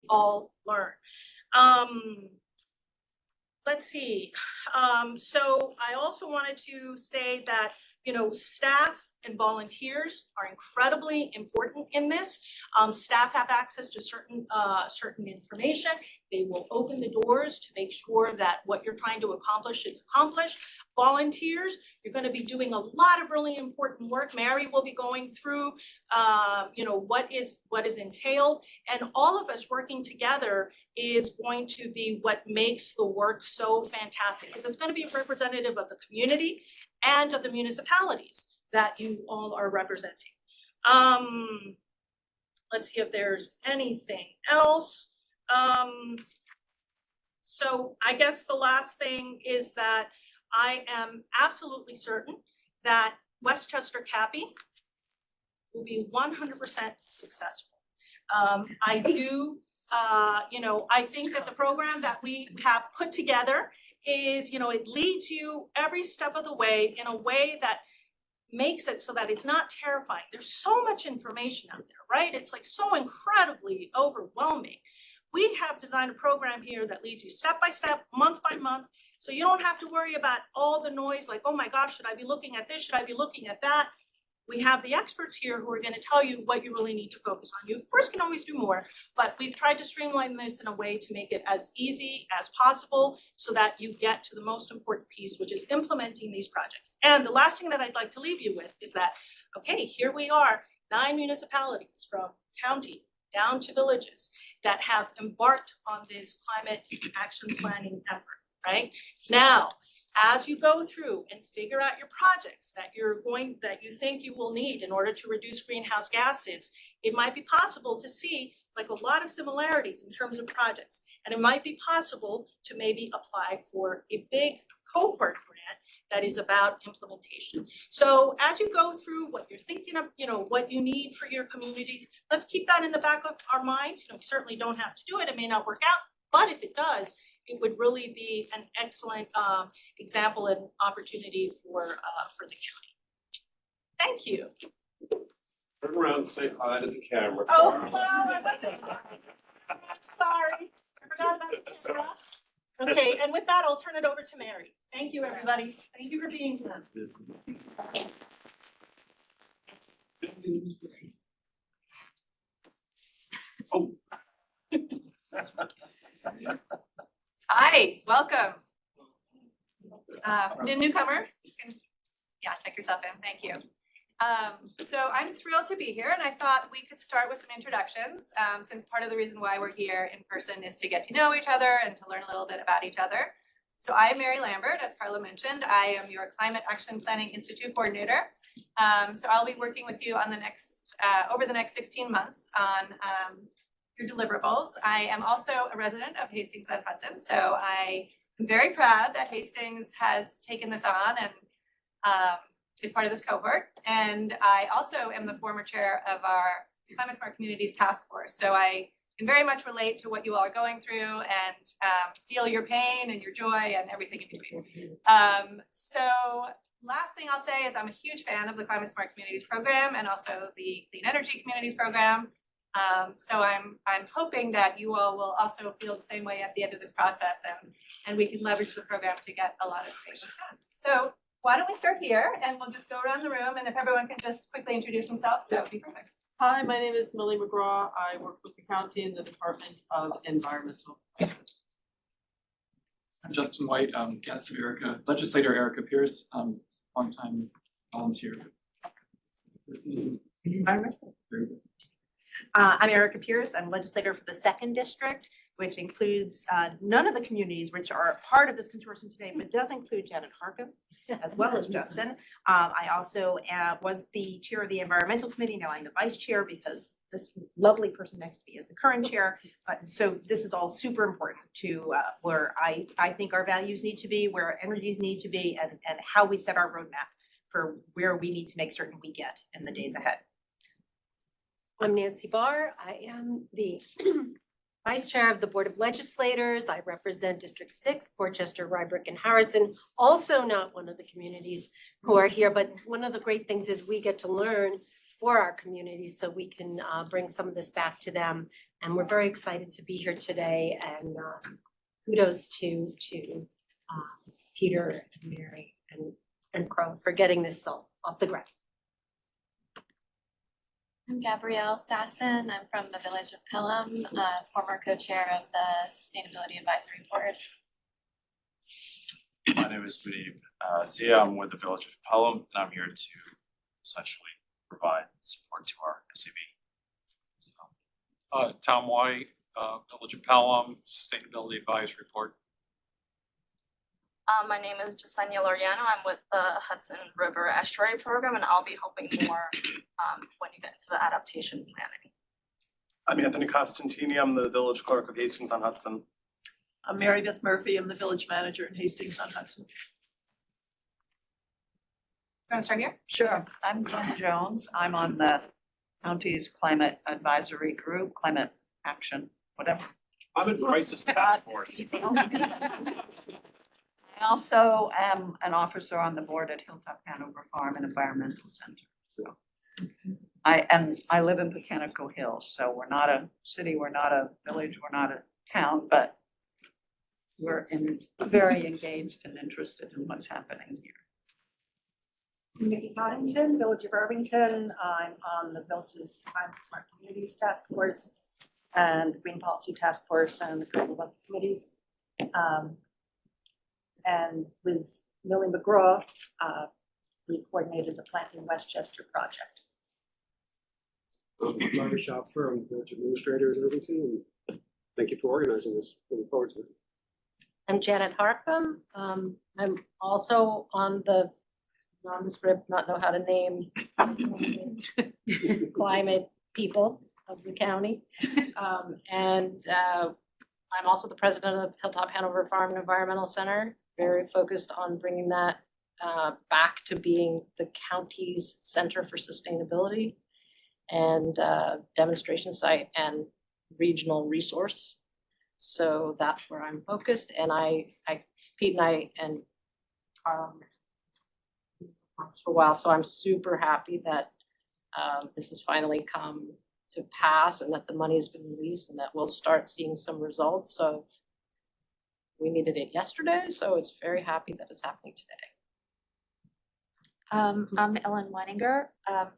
all learn. Let's see. So I also wanted to say that, you know, staff and volunteers are incredibly important in this. Staff have access to certain information. They will open the doors to make sure that what you're trying to accomplish is accomplished. Volunteers, you're going to be doing a lot of really important work. Mary will be going through, you know, what is entailed, and all of us working together is going to be what makes the work so fantastic, because it's going to be representative of the community and of the municipalities that you all are representing. Let's see if there's anything else. So I guess the last thing is that I am absolutely certain that Westchester CAPI will be 100% successful. I do, you know, I think that the program that we have put together is, you know, it leads you every step of the way in a way that makes it so that it's not terrifying. There's so much information out there, right? It's like so incredibly overwhelming. We have designed a program here that leads you step by step, month by month, so you don't have to worry about all the noise like, oh my gosh, should I be looking at this? Should I be looking at that? We have the experts here who are going to tell you what you really need to focus on. You, of course, can always do more, but we've tried to streamline this in a way to make it as easy as possible so that you get to the most important piece, which is implementing these projects. And the last thing that I'd like to leave you with is that, okay, here we are, 9 municipalities from county down to villages that have embarked on this climate action planning effort, right? Now, as you go through and figure out your projects that you think you will need in order to reduce greenhouse gases, it might be possible to see like a lot of similarities in terms of projects. And it might be possible to maybe apply for a big cohort grant that is about implementation. So as you go through what you're thinking of, you know, what you need for your communities, let's keep that in the back of our minds. You know, we certainly don't have to do it. It may not work out, but if it does, it would really be an excellent example and opportunity for the county. Thank you. Turn around and say hi to the camera. Oh, hello. I'm sorry. I forgot about the camera. Okay, and with that, I'll turn it over to Mary. Thank you, everybody. Thank you for being here. Oh. Hi, welcome. Newcomer, you can, yeah, check yourself in, thank you. So I'm thrilled to be here, and I thought we could start with some introductions, since part of the reason why we're here in person is to get to know each other and to learn a little bit about each other. So I am Mary Lambert, as Carla mentioned. I am your Climate Action Planning Institute coordinator. So I'll be working with you on the next, over the next 16 months on your deliverables. I am also a resident of Hastings on Hudson, so I am very proud that Hastings has taken this on and is part of this cohort. And I also am the former chair of our Climate Smart Communities Task Force, so I can very much relate to what you all are going through and feel your pain and your joy and everything in between. So last thing I'll say is I'm a huge fan of the Climate Smart Communities program and also the Clean Energy Communities program. So I'm hoping that you all will also feel the same way at the end of this process, and we can leverage the program to get a lot of things done. So why don't we start here, and we'll just go around the room, and if everyone can just quickly introduce themselves, that would be perfect. Hi, my name is Millie McGraw. I work with the county in the Department of Environmental. I'm Justin White, guest of Erica, legislator Erica Pierce, longtime volunteer. I'm Erica Pierce. I'm legislator for the 2nd District, which includes none of the communities which are part of this consortium today, but does include Janet Harkin as well as Justin. I also was the chair of the Environmental Committee. Now I'm the vice chair because this lovely person next to me is the current chair. So this is all super important to where I think our values need to be, where our energies need to be, and how we set our roadmap for where we need to make certain we get in the days ahead. I'm Nancy Barr. I am the Vice Chair of the Board of Legislators. I represent District 6, Portchester, Rybrook, and Harrison, also not one of the communities who are here, but one of the great things is we get to learn for our communities so we can bring some of this back to them. And we're very excited to be here today, and kudos to Peter and Mary and Crow for getting this off the ground. I'm Gabrielle Sasson. I'm from the village of Pelham, former co-chair of the Sustainability Advisory Board. My name is Muneeb Zia. I'm with the village of Pelham, and I'm here to essentially provide support to our SAB. Tom White, Village of Pelham, Sustainability Advisory Board. My name is Jasenia Loriano. I'm with the Hudson River Estuary Program, and I'll be helping more when you get into the adaptation planning. I'm Anthony Costantini. I'm the village clerk of Hastings on Hudson. I'm Mary Beth Murphy. I'm the village manager in Hastings on Hudson. Want to start here? Sure. I'm Jen Jones. I'm on the county's climate advisory group, climate action, whatever. I'm in crisis task force. I also am an officer on the board at Hilltop Hanover Farm and Environmental Center. So I live in Pecanico Hills, so we're not a city, we're not a village, we're not a town, but we're very engaged and interested in what's happening here. Nikki Coddington, Village of Irvington. I'm on the village's Climate Smart Communities Task Force and the Green Policy Task Force and a couple of other committees. And with Millie McGraw, we coordinated the Planting Westchester project. Larry Schatzper, I'm the village administrator in Irvington, and thank you for organizing this. Looking forward to it. I'm Janet Harcum. I'm also on the nondescript, not know how to name climate people of the county. And I'm also the president of Hilltop Hanover Farm and Environmental Center, very focused on bringing that back to being the county's center for sustainability and demonstration site and regional resource. So that's where I'm focused. And Pete and I and for a while, so I'm super happy that this has finally come to pass and that the money has been released and that we'll start seeing some results. So we needed it yesterday, so it's very happy that it's happening today. I'm Ellen Weininger,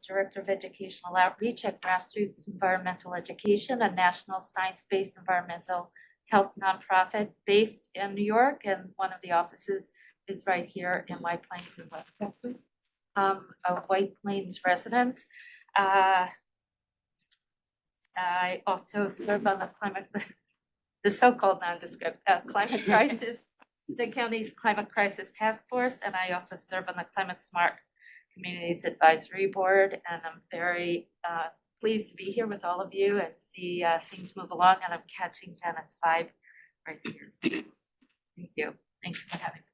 Director of Educational Outreach at Grassroots Environmental Education, a national science-based environmental health nonprofit based in New York, and one of the offices is right here in White Plains in Westchester. A White Plains resident. I also serve on the so-called nondescript climate crisis, the county's climate crisis task force, and I also serve on the Climate Smart Communities Advisory Board. And I'm very pleased to be here with all of you and see things move along. And I'm catching 10 at 5 right here. Thank you. Thank you for having me.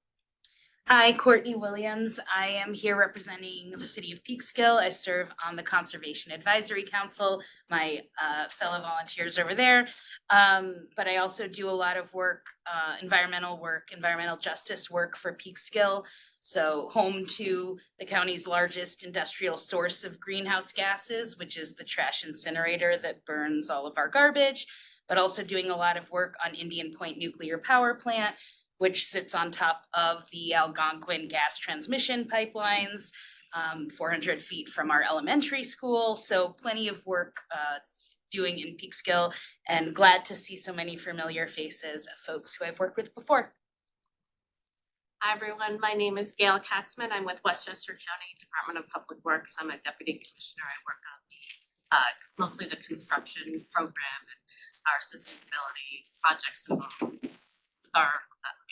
Hi, Courtney Williams. I am here representing the city of Peekskill. I serve on the Conservation Advisory Council, my fellow volunteers over there. But I also do a lot of work, environmental justice work for Peekskill. So home to the county's largest industrial source of greenhouse gases, which is the trash incinerator that burns all of our garbage, but also doing a lot of work on Indian Point Nuclear Power Plant, which sits on top of the Algonquin gas transmission pipelines, 400 feet from our elementary school. So plenty of work doing in Peekskill, and glad to see so many familiar faces of folks who I've worked with before. Hi, everyone. My name is Gail Katzman. I'm with Westchester County Department of Public Works. I'm a deputy commissioner. I work on mostly the construction program and our sustainability projects involved.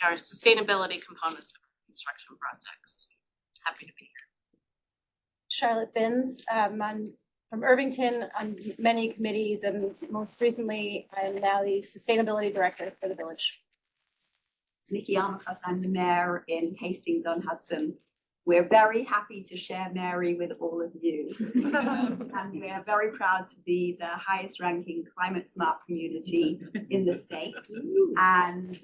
Our sustainability components of construction projects. Happy to be here. Charlotte Binns, I'm from Irvington on many committees, and most recently, I'm now the sustainability director for the village. Nikki Armacross, I'm the mayor in Hastings on Hudson. We're very happy to share Mary with all of you. And we are very proud to be the highest ranking climate smart community in the state. And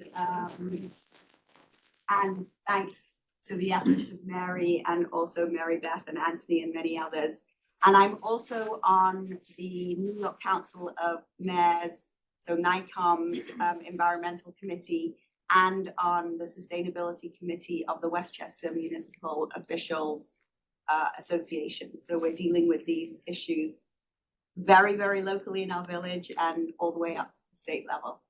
thanks to the efforts of Mary and also Mary Beth and Anthony and many others, And I'm also on the New York Council of Mayors, so NICOM's Environmental Committee, and on the Sustainability Committee of the Westchester Municipal Officials Association. So we're dealing with these issues very, very locally in our village and all the way up to the state level.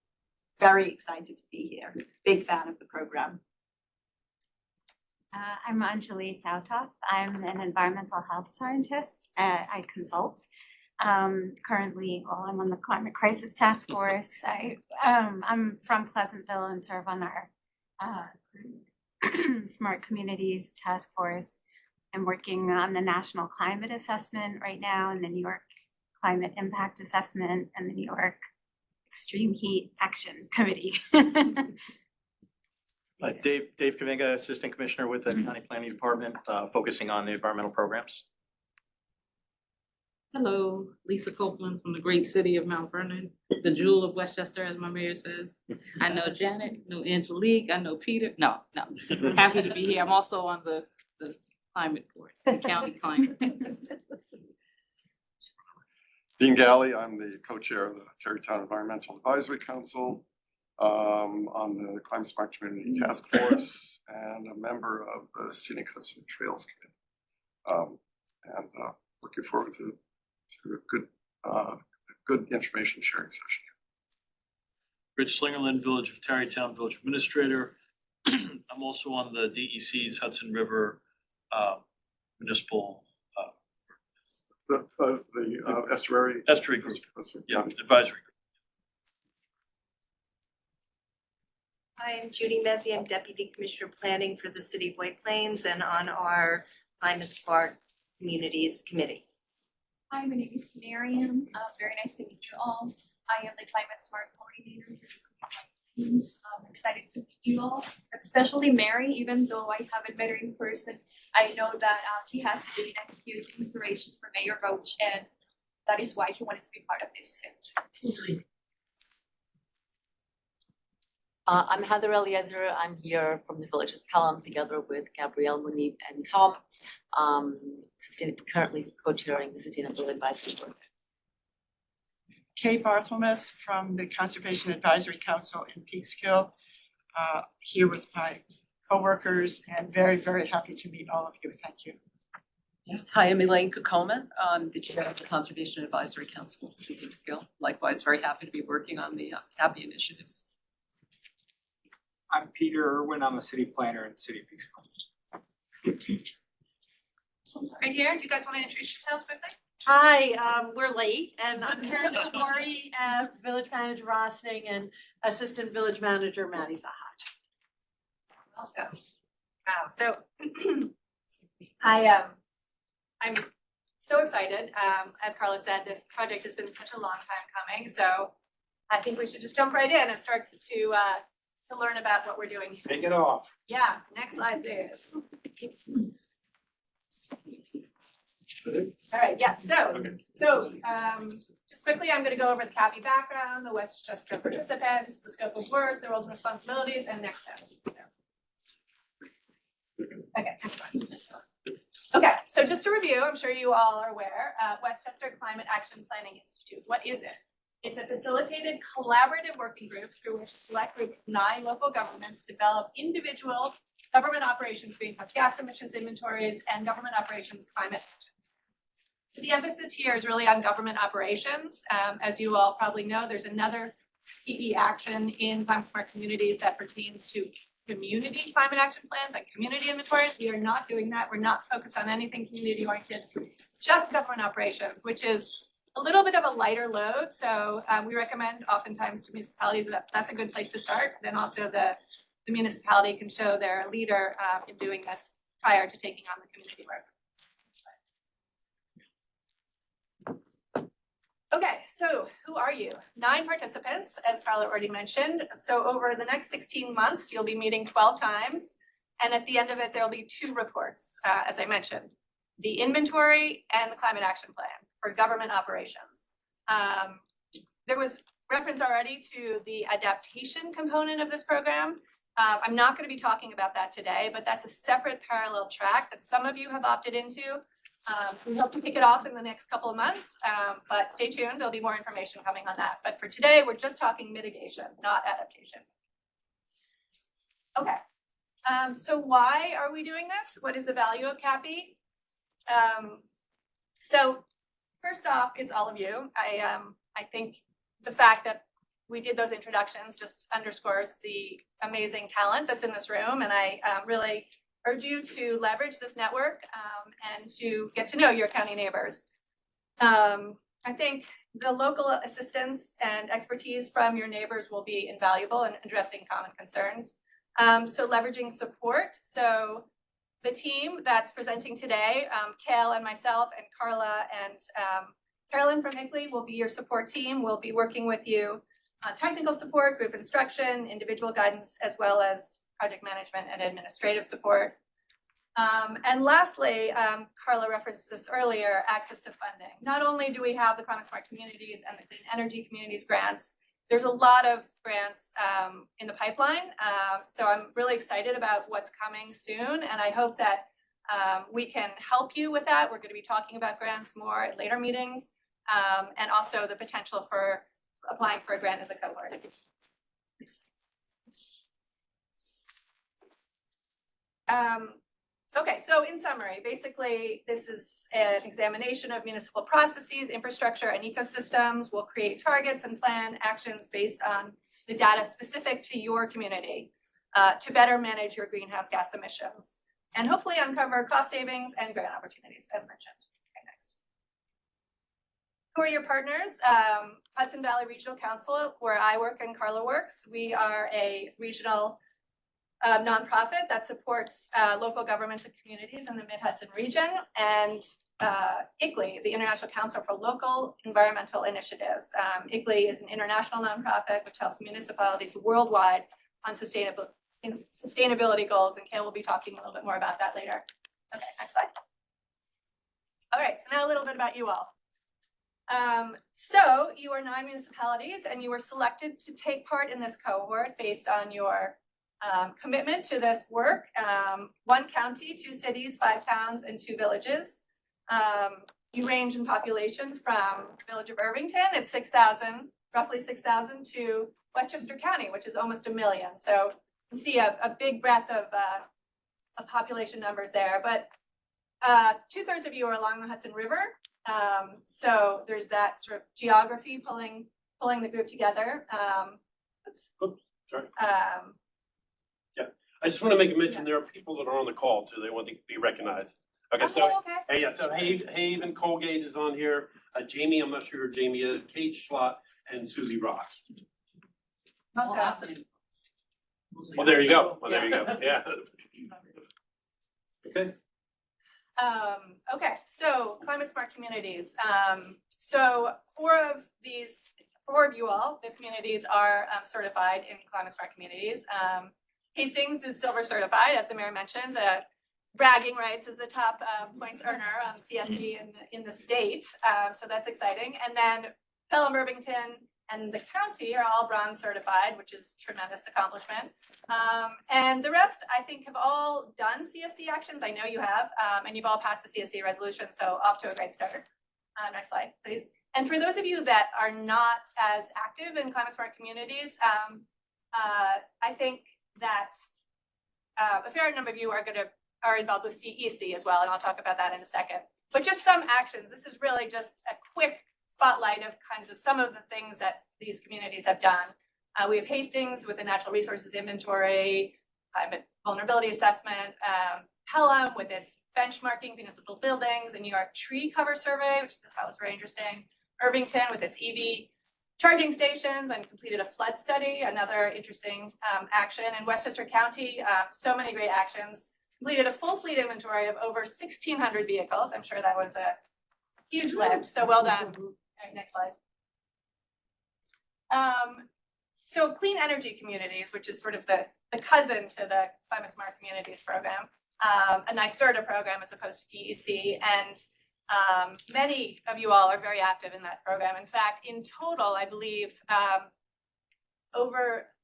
Very excited to be here. Big fan of the program. I'm Anjali Sautoff. I'm an environmental health scientist. I consult. Currently, I'm on the Climate Crisis Task Force. I'm from Pleasantville and serve on our Smart Communities Task Force. I'm working on the National Climate Assessment right now and the New York Climate Impact Assessment and the New York Extreme Heat Action Committee. Dave Kavinga, Assistant Commissioner with the County Planning Department, focusing on the environmental programs. Hello, Lisa Copeland from the great city of Mount Vernon, the jewel of Westchester, as my mayor says. I know Janet, know Angelique, I know Peter. No. Happy to be here. I'm also on the climate board, the county climate. Dean Galley, I'm the co-chair of the Tarrytown Environmental Advisory Council, on the Climate Smart Community Task Force, and a member of the Scenic Hudson Trails Committee. And looking forward to a good information sharing session. Rich Slingerland, Village of Tarrytown, Village Administrator. I'm also on the DEC's Hudson River Municipal The estuary Group. Yeah, advisory group. Hi, I'm Judy Mezzi. I'm Deputy Commissioner of Planning for the City of White Plains and on our Climate Smart Communities Committee. Hi, my name is Miriam. Very nice to meet you all. I am the Climate Smart Coordinator here at the City of White Plains. I'm excited to meet you all, especially Mary, even though I haven't met her in person. I know that she has been a huge inspiration for Mayor Roach, and that is why he wanted to be part of this too. I'm Heather Eliezer. I'm here from the village of Pelham together with Gabrielle, Munib, and Tom. Currently co-chairing the Sustainability Advisory Board. Kay Barthelmess from the Conservation Advisory Council in Peekskill, here with my coworkers and very, very happy to meet all of you. Thank you. Yes. Hi, I'm Elaine Kokoma. I'm the chair of the Conservation Advisory Council in Peekskill. Likewise, very happy to be working on the CAPI initiatives. I'm Peter Irwin. I'm a city planner in the city of Peekskill. Right here, do you guys want to introduce yourselves quickly? Hi, we're late, and I'm Karen Corey, Village Manager Rosning, and Assistant Village Manager Maddie Zahat. Wow, so I'm so excited. As Carla said, this project has been such a long time coming, so I think we should just jump right in and start to learn about what we're doing. Take it off. Yeah, next slide, please. All right, yeah, so just quickly, I'm gonna go over the CAPI background, the Westchester participants, the scope of work, the roles and responsibilities, and next steps. Okay, okay, so just to review, I'm sure you all are aware, Westchester Climate Action Planning Institute, what is it? It's a facilitated collaborative working group through which a select group of 9 local governments develop individual government operations greenhouse gas emissions inventories and government operations climate action. The emphasis here is really on government operations. As you all probably know, there's another PE action in Climate Smart Communities that pertains to community climate action plans and community inventories. We are not doing that. We're not focused on anything community oriented, just government operations, which is a little bit of a lighter load. So we recommend oftentimes to municipalities that that's a good place to start. Then also the municipality can show their leader in doing this prior to taking on the community work. Okay, so who are you? 9 participants, as Carla already mentioned. So over the next 16 months, you'll be meeting 12 times. And at the end of it, there'll be 2 reports, as I mentioned, the inventory and the climate action plan for government operations. There was reference already to the adaptation component of this program. I'm not going to be talking about that today, but that's a separate parallel track that some of you have opted into. We hope to kick it off in the next couple of months, but stay tuned, there'll be more information coming on that. But for today, we're just talking mitigation, not adaptation. Okay, so why are we doing this? What is the value of CAPI? So first off, it's all of you. I think the fact that we did those introductions just underscores the amazing talent that's in this room, and I really urge you to leverage this network and to get to know your county neighbors. I think the local assistance and expertise from your neighbors will be invaluable in addressing common concerns. So leveraging support. So the team that's presenting today, Kale and myself and Carla and Carolyn from ICLEI will be your support team. We'll be working with you on technical support, group instruction, individual guidance, as well as project management and administrative support. And lastly, Carla referenced this earlier, access to funding. Not only do we have the Climate Smart Communities and the Clean Energy Communities grants, there's a lot of grants in the pipeline. So I'm really excited about what's coming soon, and I hope that we can help you with that. We're going to be talking about grants more at later meetings, and also the potential for applying for a grant as a cohort. Okay, so in summary, basically, this is an examination of municipal processes, infrastructure, and ecosystems. We'll create targets and plan actions based on the data specific to your community to better manage your greenhouse gas emissions, and hopefully uncover cost savings and grant opportunities, as mentioned. Okay, next. Who are your partners? Hudson Valley Regional Council, where I work and Carla works. We are a regional nonprofit that supports local governments and communities in the Mid-Hudson region, and ICLEI, the International Council for Local Environmental Initiatives. ICLEI is an international nonprofit which helps municipalities worldwide on sustainability goals, and Kale will be talking a little bit more about that later. Okay, next slide. All right, so now a little bit about you all. So you are 9 municipalities, and you were selected to take part in this cohort based on your commitment to this work. 1 county, 2 cities, 5 towns, and 2 villages. You range in population from the village of Irvington at 6,000, roughly 6,000, to Westchester County, which is almost 1 million. So you see a big breadth of population numbers there. But 2/3 of you are along the Hudson River. So there's that sort of geography pulling the group together. Oops, sorry. I just want to make a mention, there are people that are on the call too. They want to be recognized. Okay, so, hey, yeah, so Haven Colgate is on here. Jamie, I'm not sure who Jamie is, Kate Schlott, and Susie Ross. Awesome. Well, there you go. Well, there you go. Yeah. Okay. Okay, so climate smart communities. So 4 of you all, the communities are certified in climate smart communities. Hastings is silver certified, as the mayor mentioned. The bragging rights is the top points earner on CSD in the state. So that's exciting. And then Pelham, Irvington, and the county are all bronze certified, which is tremendous accomplishment. And the rest, I think, have all done CSC actions. I know you have, and you've all passed the CSC resolution, so off to a great start. Next slide, please. And for those of you that are not as active in climate smart communities, I think that a fair number of you are involved with CEC as well, and I'll talk about that in a second. But just some actions. This is really just a quick spotlight of kinds of some of the things that these communities have done. We have Hastings with the natural resources inventory, climate vulnerability assessment, Pelham with its benchmarking municipal buildings, a New York tree cover survey, which I thought was very interesting. Irvington with its EV charging stations, and completed a flood study, another interesting action. In Westchester County, so many great actions. Completed a full fleet inventory of over 1,600 vehicles. I'm sure that was a huge lift, so well done. All right, next slide. So clean energy communities, which is sort of the cousin to the Climate Smart Communities program, a NYSERDA program as opposed to DEC, and many of you all are very active in that program. In fact, in total, I believe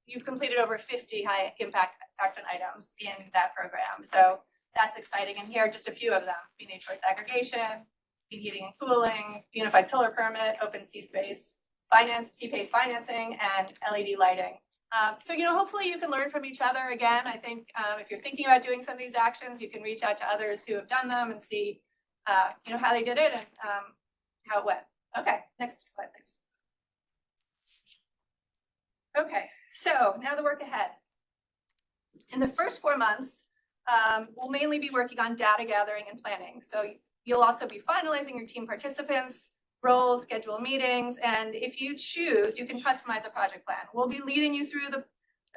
you've completed over 50 high impact action items in that program. So that's exciting. And here are just a few of them: community choice aggregation, clean heating and cooling, unified solar permit, open C-space, C-PACE financing, and LED lighting. So, hopefully you can learn from each other. Again, I think if you're thinking about doing some of these actions, you can reach out to others who have done them and see, how they did it and how it went. Okay, next slide, please. Okay, so now the work ahead. In the first 4 months, we'll mainly be working on data gathering and planning. So you'll also be finalizing your team participants, roles, schedule meetings, and if you choose, you can customize a project plan. We'll be leading you through the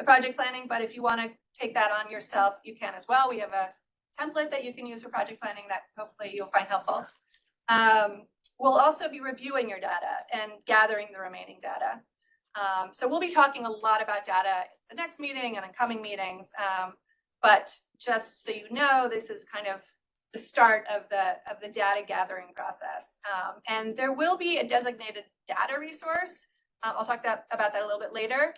project planning, but if you want to take that on yourself, you can as well. We have a template that you can use for project planning that hopefully you'll find helpful. We'll also be reviewing your data and gathering the remaining data. So we'll be talking a lot about data at the next meeting and in coming meetings, but just so you know, this is kind of the start of the data gathering process. And there will be a designated data resource. I'll talk about that a little bit later.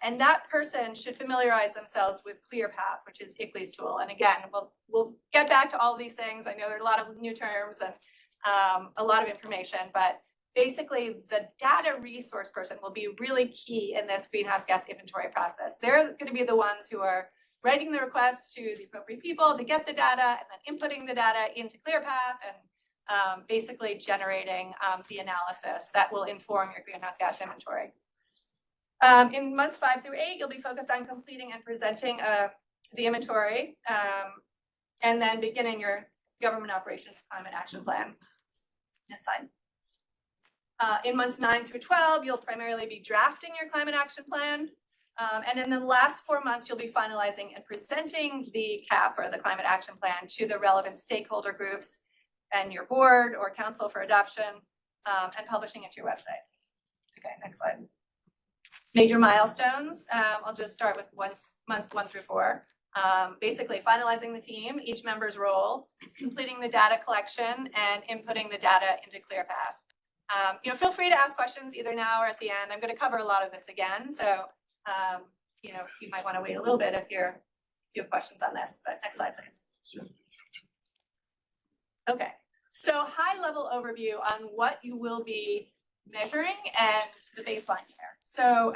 And that person should familiarize themselves with ClearPath, which is ICLEI's tool. And again, we'll get back to all these things. I know there are a lot of new terms and a lot of information, but basically the data resource person will be really key in this greenhouse gas inventory process. They're going to be the ones who are writing the request to the appropriate people to get the data and then inputting the data into ClearPath and basically generating the analysis that will inform your greenhouse gas inventory. In months 5 through 8, you'll be focused on completing and presenting the inventory and then beginning your government operations climate action plan. Next slide. In months 9 through 12, you'll primarily be drafting your climate action plan. And in the last 4 months, you'll be finalizing and presenting the CAP or the climate action plan to the relevant stakeholder groups and your board or council for adoption and publishing it to your website. Okay, next slide. Major milestones. I'll just start with months 1 through 4. Basically finalizing the team, each member's role, completing the data collection and inputting the data into ClearPath. Feel free to ask questions either now or at the end. I'm going to cover a lot of this again. So, you might want to wait a little bit if you have questions on this, but next slide, please. Okay, so high level overview on what you will be measuring and the baseline here. So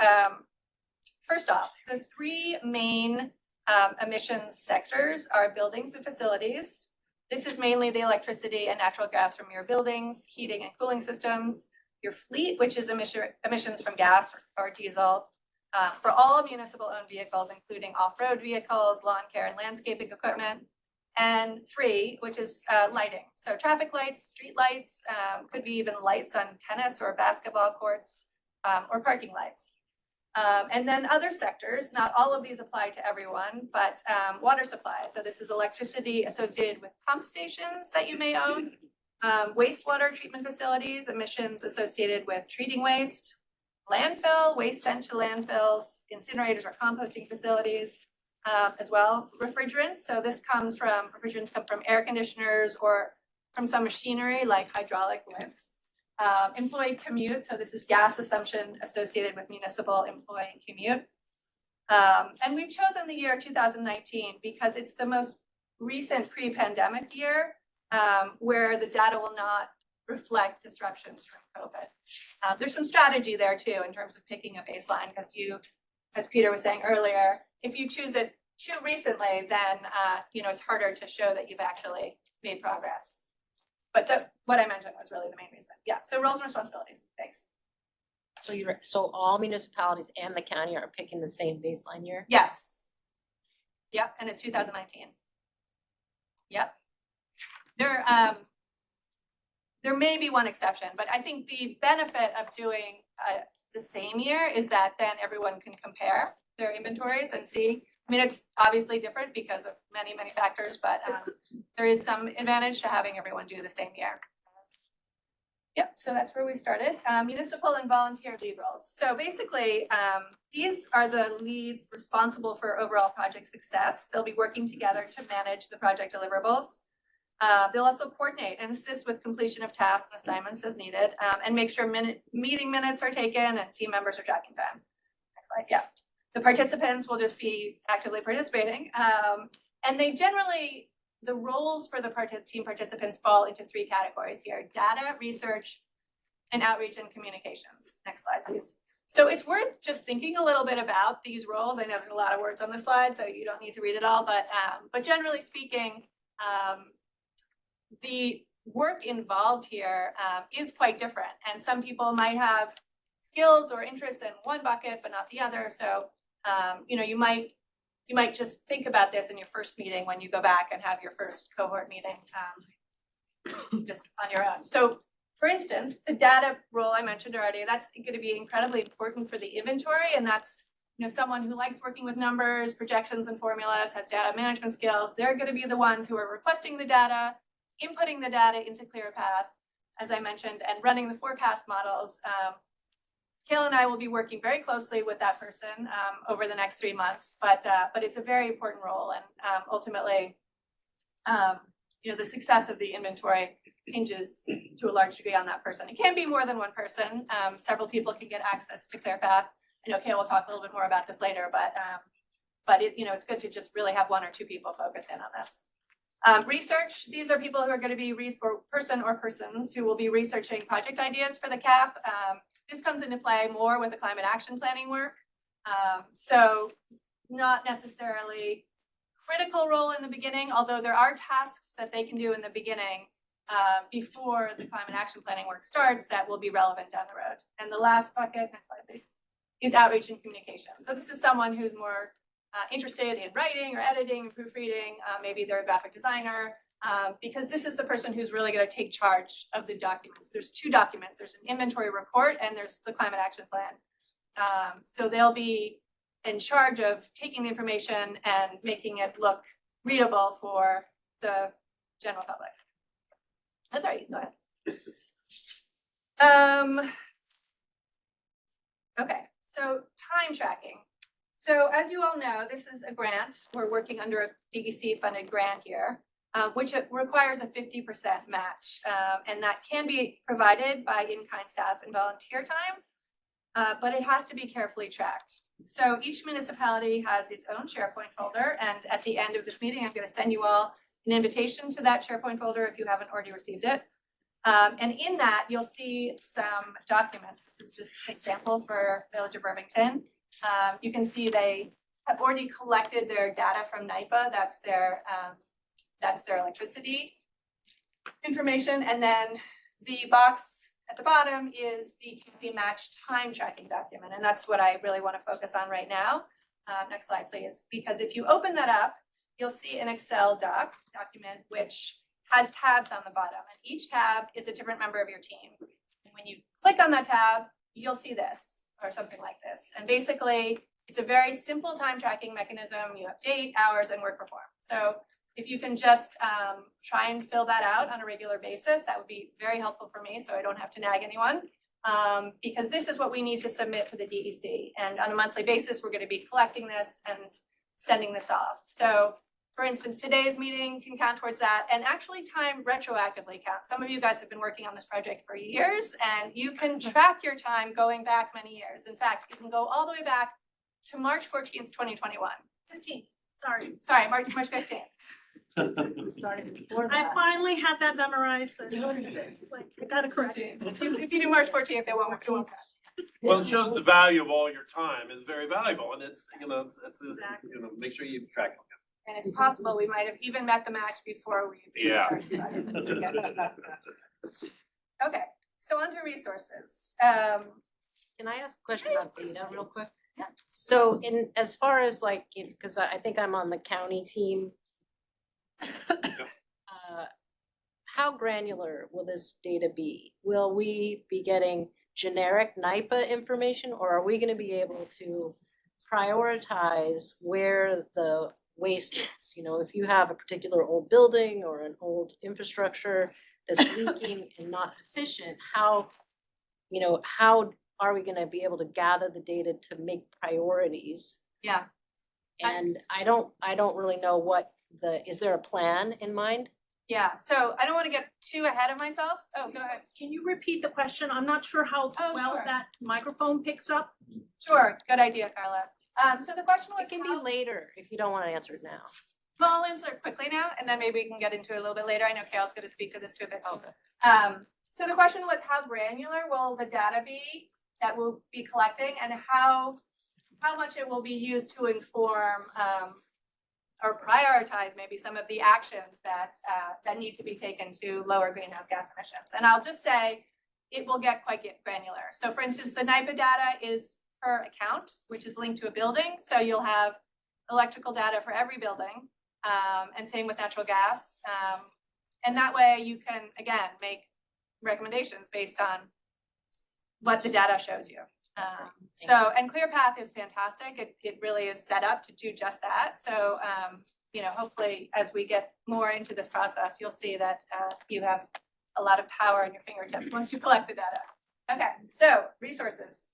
first off, the 3 main emissions sectors are buildings and facilities. This is mainly the electricity and natural gas from your buildings, heating and cooling systems, your fleet, which is emissions from gas or diesel, for all municipal owned vehicles, including off-road vehicles, lawn care and landscaping equipment. And 3, which is lighting. So traffic lights, street lights, could be even lights on tennis or basketball courts, or parking lights. And then other sectors, not all of these apply to everyone, but water supply. So this is electricity associated with pump stations that you may own, wastewater treatment facilities, emissions associated with treating waste, landfill, waste sent to landfills, incinerators or composting facilities, as well. Refrigerants, so refrigerants come from air conditioners or from some machinery like hydraulic lifts. Employee commute, so this is gas assumption associated with municipal employee commute. And we've chosen the year 2019 because it's the most recent pre-pandemic year where the data will not reflect disruptions from COVID. There's some strategy there too in terms of picking a baseline because as Peter was saying earlier, if you choose it too recently, then it's harder to show that you've actually made progress. But what I mentioned was really the main reason. Yeah, so roles and responsibilities. Thanks. So all municipalities and the county are picking the same baseline year? Yes. Yep, and it's 2019. Yep. There may be one exception, but I think the benefit of doing the same year is that then everyone can compare their inventories and see. I mean, it's obviously different because of many, many factors, but there is some advantage to having everyone do the same year. Yep, so that's where we started. Municipal and volunteer lead roles. So basically, these are the leads responsible for overall project success. They'll be working together to manage the project deliverables. They'll also coordinate and assist with completion of tasks and assignments as needed, and make sure meeting minutes are taken and team members are tracking time. Next slide, yeah. The participants will just be actively participating, and they generally the roles for the team participants fall into three categories here: data, research, and outreach and communications. Next slide, please. So it's worth just thinking a little bit about these roles. I know there's a lot of words on the slide, so you don't need to read it all, but generally speaking, the work involved here is quite different. And some people might have skills or interests in one bucket, but not the other. So, you know, you might just think about this in your first meeting when you go back and have your first cohort meeting just on your own. So for instance, the data role I mentioned already, that's going to be incredibly important for the inventory. And that's, you know, someone who likes working with numbers, projections and formulas, has data management skills. They're going to be the ones who are requesting the data, inputting the data into ClearPath, as I mentioned, and running the forecast models. Kayla and I will be working very closely with that person over the next 3 months, but it's a very important role, and ultimately, you know, the success of the inventory hinges to a large degree on that person. It can be more than one person. Several people can get access to ClearPath. I know Kayla will talk a little bit more about this later, but it, you know, it's good to just really have one or two people focused in on this. Research, these are people who are going to be persons who will be researching project ideas for the CAP. This comes into play more with the climate action planning work. So not necessarily critical role in the beginning, although there are tasks that they can do in the beginning before the climate action planning work starts that will be relevant down the road. And the last bucket, next slide please, is outreach and communication. So this is someone who's more interested in writing or editing and proofreading. Maybe they're a graphic designer, because this is the person who's really going to take charge of the documents. There's two documents. There's an inventory report and there's the climate action plan. So they'll be in charge of taking the information and making it look readable for the general public. Oh, sorry, go ahead. Okay, so time tracking. So as you all know, this is a grant. We're working under a DEC funded grant here, which requires a 50% match. And that can be provided by in-kind staff and volunteer time, but it has to be carefully tracked. So each municipality has its own SharePoint folder. And at the end of this meeting, I'm going to send you all an invitation to that SharePoint folder if you haven't already received it. And in that, you'll see some documents. This is just a sample for Village of Irvington. You can see they have already collected their data from NYPA. That's their electricity information. And then the box at the bottom is the CAPI match time tracking document. And that's what I really want to focus on right now. Next slide, please. Because if you open that up, you'll see an Excel document which has tabs on the bottom. And each tab is a different member of your team. And when you click on that tab, you'll see this or something like this. And basically, it's a very simple time tracking mechanism. You have date, hours, and work performed. So if you can just try and fill that out on a regular basis, that would be very helpful for me so I don't have to nag anyone. Because this is what we need to submit to the DEC. And on a monthly basis, we're going to be collecting this and sending this off. So for instance, today's meeting can count towards that, and actually time retroactively counts. Some of you guys have been working on this project for years, and you can track your time going back many years. In fact, you can go all the way back to March 14th, 2021. 15th, sorry, March 15th. I finally have that memorized. So I gotta correct it. If you do March 14th, it won't count. Well, it shows the value of all your time is very valuable, and it's, you know, Exactly. you know, make sure you track it. And it's possible we might have even met the match before we Yeah. started. Okay, so on to resources. Can I ask a question about data real quick? Yeah. So as far as like, because I think I'm on the county team. How granular will this data be? Will we be getting generic NYPA information, or are we going to be able to prioritize where the waste is? You know, if you have a particular old building or an old infrastructure that's leaking and not efficient, how are we going to be able to gather the data to make priorities? Yeah. And I don't really know is there a plan in mind? Yeah, so I don't want to get too ahead of myself. Oh, go ahead. Can you repeat the question? I'm not sure how well sure. that microphone picks up. Sure, good idea, Carla. So the question was, It can be later if you don't want to answer it now. I'll answer quickly now, and then maybe we can get into it a little bit later. I know Kale's gonna speak to this too a bit. So the question was, how granular will the data be that we'll be collecting, and how much it will be used to inform or prioritize maybe some of the actions that need to be taken to lower greenhouse gas emissions. And I'll just say, it will get quite granular. So for instance, the NYPA data is per account, which is linked to a building. So you'll have electrical data for every building, and same with natural gas. And that way you can, again, make recommendations based on what the data shows you. And ClearPath is fantastic. It really is set up to do just that. So, hopefully as we get more into this process, you'll see that you have a lot of power in your fingertips once you collect the data. Okay, so resources.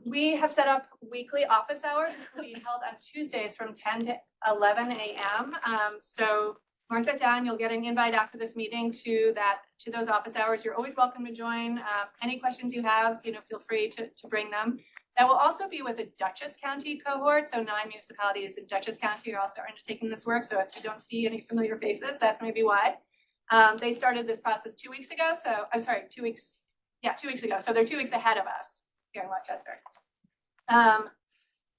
We have set up weekly office hours, which will be held on Tuesdays from 10 to 11 a.m. So mark that down. You'll get an invite after this meeting to those office hours. You're always welcome to join. Any questions you have, feel free to bring them. That will also be with the Dutchess County cohort. So 9 municipalities in Dutchess County are also undertaking this work. So if you don't see any familiar faces, that's maybe why. They started this process 2 weeks ago. So I'm sorry, 2 weeks. Yeah, 2 weeks ago. So they're 2 weeks ahead of us here in Westchester.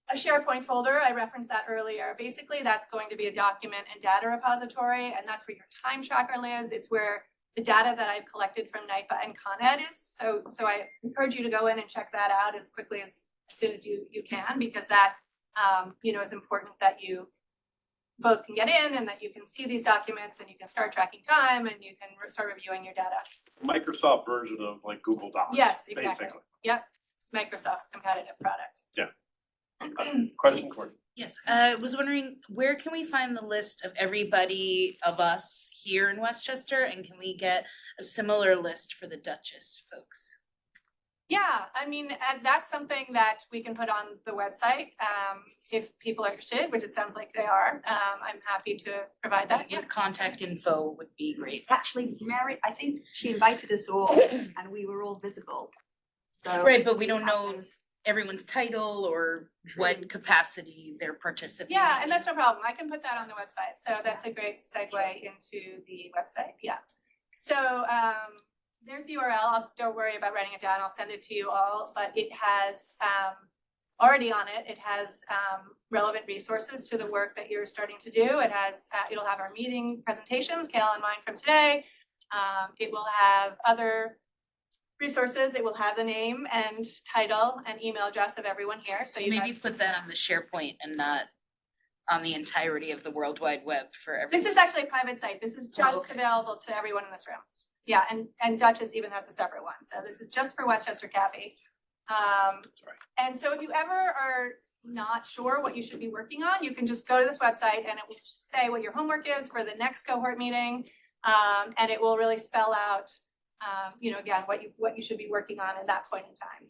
A SharePoint folder, I referenced that earlier. Basically, that's going to be a document and data repository, and that's where your time tracker lives. It's where the data that I've collected from NYPA and Con Ed is. So I encourage you to go in and check that out as quickly as soon as you can, because that is important that you both can get in and that you can see these documents and you can start tracking time and you can start reviewing your data. Microsoft version of like Google Docs. Yes, exactly. Basically. Yep, it's Microsoft's competitive product. Yeah. Question, Courtney. Yes, I was wondering, where can we find the list of everybody of us here in Westchester, and can we get a similar list for the Dutchess folks? Yeah, I mean, that's something that we can put on the website if people are interested, which it sounds like they are. I'm happy to provide that. With contact info would be great. Actually, Mary, I think she invited us all and we were all visible. So Right, but we don't know everyone's title or what capacity they're participating. Yeah, and that's no problem. I can put that on the website. So that's a great segue into the website. Yeah. So there's the URL. Don't worry about writing it down. I'll send it to you all. But it has already on it. It has relevant resources to the work that you're starting to do. It has. It'll have our meeting presentations, Kale and mine from today. It will have other resources. It will have the name and title and email address of everyone here. So you maybe guys put that on the SharePoint and not on the entirety of the World Wide Web for everyone. This is actually a private site. This is just available to everyone in this room. Yeah, and Dutchess even has a separate one. So this is just for Westchester CAPI. And so if you ever are not sure what you should be working on, you can just go to this website and it will say what your homework is for the next cohort meeting. And it will really spell out again, what you should be working on at that point in time.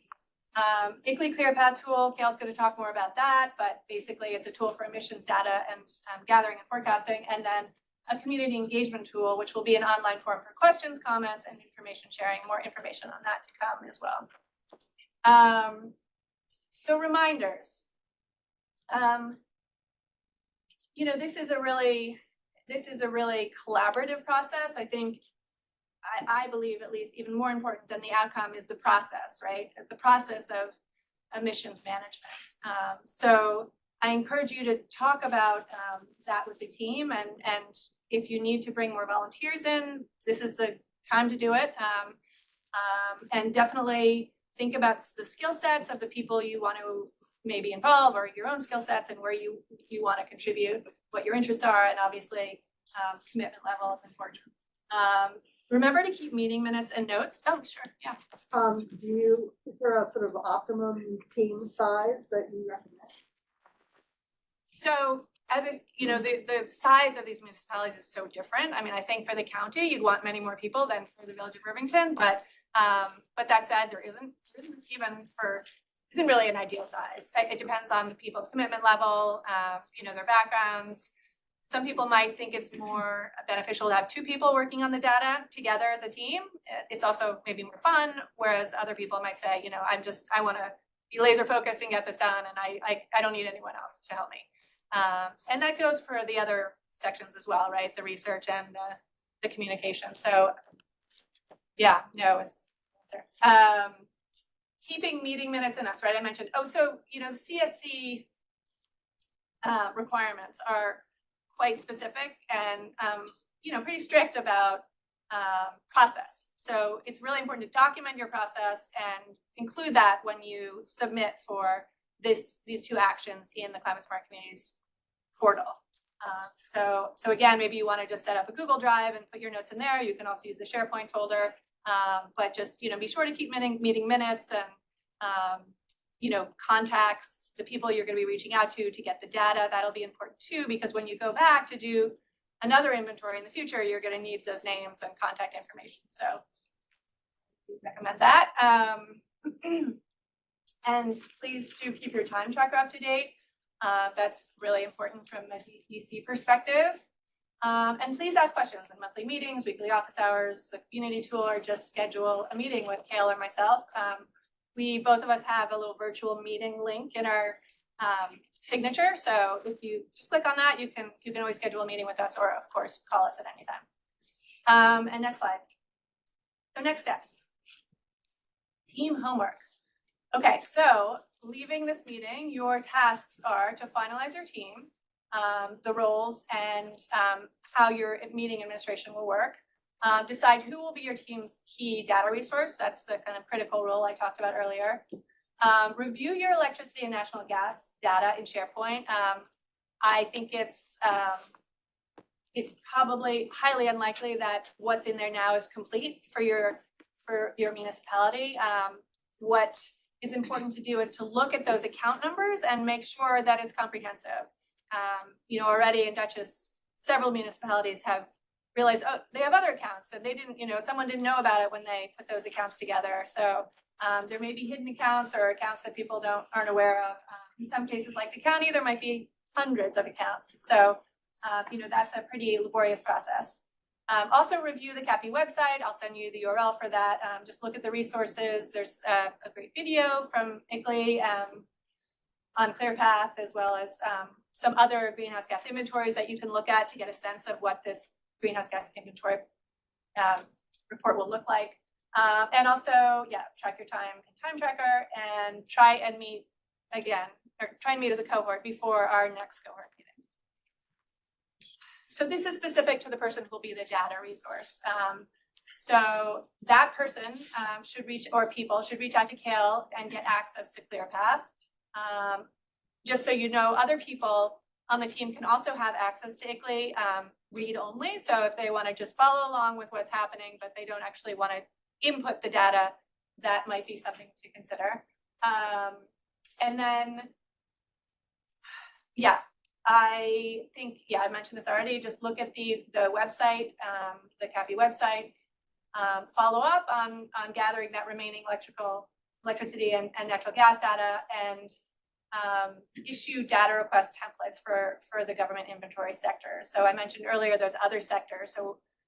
ICLEI ClearPath tool, Kale's going to talk more about that, but basically it's a tool for emissions data and gathering and forecasting, and then a community engagement tool, which will be an online forum for questions, comments, and information sharing. More information on that to come as well. So reminders. This is a really collaborative process. I believe at least even more important than the outcome is the process, right? The process of emissions management. So I encourage you to talk about that with the team, and if you need to bring more volunteers in, this is the time to do it. And definitely think about the skill sets of the people you want to maybe involve, or your own skill sets, and where you want to contribute, what your interests are, and obviously commitment level is important. Remember to keep meeting minutes and notes. Oh, sure, yeah. Is there a sort of optimum team size that you recommend? So the size of these municipalities is so different. I mean, I think for the county, you'd want many more people than for the village of Irvington, but that said, there isn't really an ideal size. It depends on the people's commitment level, their backgrounds. Some people might think it's more beneficial to have 2 people working on the data together as a team. It's also maybe more fun, whereas other people might say, I want to be laser focused and get this done, and I don't need anyone else to help me. And that goes for the other sections as well, right? The research and the communication. So yeah, no, it's keeping meeting minutes and notes, right? I mentioned, so, the CSC requirements are quite specific and, pretty strict about process. So it's really important to document your process and include that when you submit for these two actions in the Climate Smart Communities portal. So again, maybe you want to just set up a Google Drive and put your notes in there. You can also use the SharePoint folder, but just, be sure to keep meeting minutes and, contacts, the people you're going to be reaching out to get the data. That'll be important too, because when you go back to do another inventory in the future, you're going to need those names and contact information. So we recommend that. And please do keep your time tracker up to date. That's really important from the DEC perspective. And please ask questions in monthly meetings, weekly office hours, the community tool, or just schedule a meeting with Kale or myself. Both of us have a little virtual meeting link in our signature. So if you just click on that, you can always schedule a meeting with us, or of course, call us at any time. And next slide. So next steps. Team homework. Okay, so leaving this meeting, your tasks are to finalize your team, the roles, and how your meeting administration will work. Decide who will be your team's key data resource. That's the kind of critical role I talked about earlier. Review your electricity and natural gas data in SharePoint. I think it's probably highly unlikely that what's in there now is complete for your municipality. What is important to do is to look at those account numbers and make sure that it's comprehensive. Already in Dutchess, several municipalities have realized, they have other accounts, and they didn't, someone didn't know about it when they put those accounts together. So there may be hidden accounts or accounts that people aren't aware of. In some cases, like the county, there might be hundreds of accounts. So, that's a pretty laborious process. Also review the CAPI website. I'll send you the URL for that. Just look at the resources. There's a great video from ICLEI on ClearPath, as well as some other greenhouse gas inventories that you can look at to get a sense of what this greenhouse gas inventory report will look like. And also, track your time in Time Tracker and try and meet as a cohort before our next cohort meeting. So this is specific to the person who will be the data resource. So that person should reach out to Kale and get access to ClearPath. Just so you know, other people on the team can also have access to ICLEI read only. So if they want to just follow along with what's happening, but they don't actually want to input the data, that might be something to consider. And then, I think, I mentioned this already, just look at the website, the CAPI website, follow up on gathering that remaining electricity and natural gas data, and issue data request templates for the government inventory sector. So I mentioned earlier those other sectors.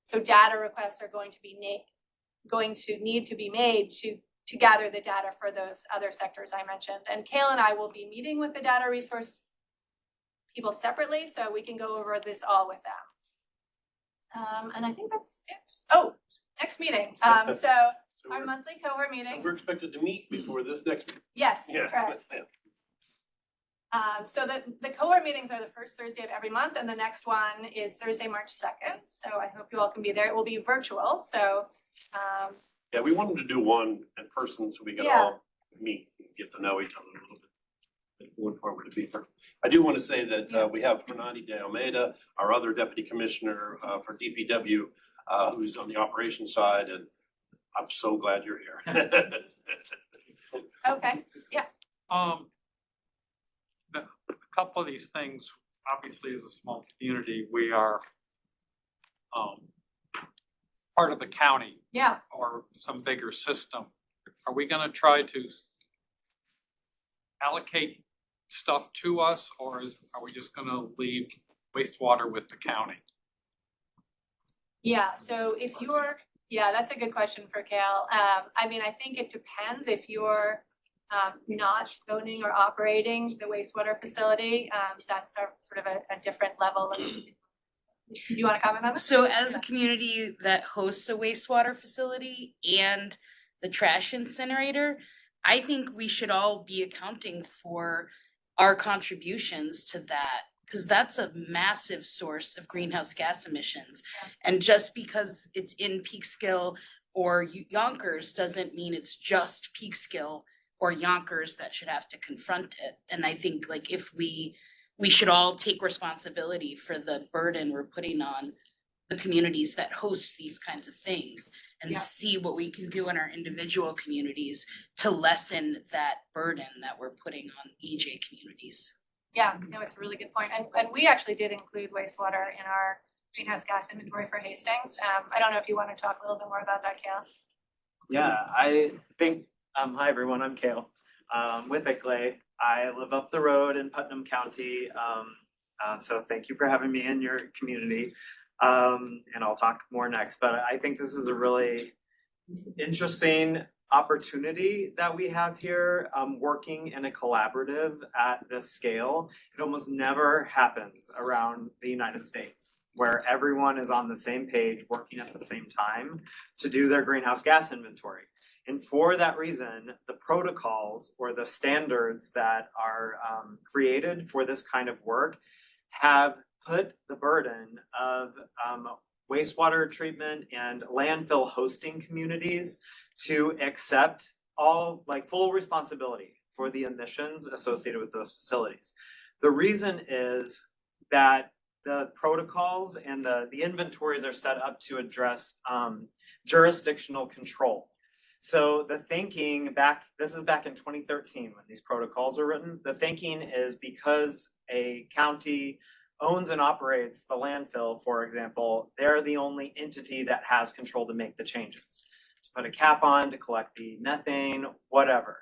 So data requests are going to need to be made to gather the data for those other sectors I mentioned. And Kale and I will be meeting with the data resource people separately, so we can go over this all with them. And I think that's it. Next meeting. So our monthly cohort meetings. We're expected to meet before this next meeting. Yes, Yeah. correct. So the cohort meetings are the first Thursday of every month, and the next one is Thursday, March 2nd. So I hope you all can be there. It will be virtual. So we wanted to do one in person so we could all meet and get to know each other a little bit. Look forward to be there. I do want to say that we have Hernani de Almeida, our other deputy commissioner for DPW, who's on the operations side, and I'm so glad you're here. Okay, A couple of these things, obviously, as a small community, we are part of the county. Or some bigger system. Are we gonna try to allocate stuff to us, or are we just gonna leave wastewater with the county? So if you're, that's a good question for Kale. I mean, I think it depends if you're not owning or operating the wastewater facility. That's sort of a different level of. Do you wanna comment on this? So as a community that hosts a wastewater facility and the trash incinerator, I think we should all be accounting for our contributions to that, because that's a massive source of greenhouse gas emissions. And just because it's in Peekskill or Yonkers doesn't mean it's just Peekskill or Yonkers that should have to confront it. And I think like if we should all take responsibility for the burden we're putting on the communities that host these kinds of things and see what we can do in our individual communities to lessen that burden that we're putting on EJ communities. Yeah, no, it's a really good point. And we actually did include wastewater in our greenhouse gas inventory for Hastings. I don't know if you want to talk a little bit more about that, Kale. Yeah, I think, hi everyone, I'm Kale, with ICLAI. I live up the road in Putnam County, so thank you for having me in your community. And I'll talk more next, but I think this is a really interesting opportunity that we have here, working in a collaborative at this scale. It almost never happens around the United States, where everyone is on the same page, working at the same time to do their greenhouse gas inventory. And for that reason, the protocols or the standards that are created for this kind of work have put the burden of wastewater treatment and landfill hosting communities to accept all full responsibility for the emissions associated with those facilities. The reason is that the protocols and the inventories are set up to address jurisdictional control. So the thinking this is back in 2013 when these protocols were written. The thinking is because a county owns and operates the landfill, for example, they're the only entity that has control to make the changes, to put a cap on, to collect the methane, whatever.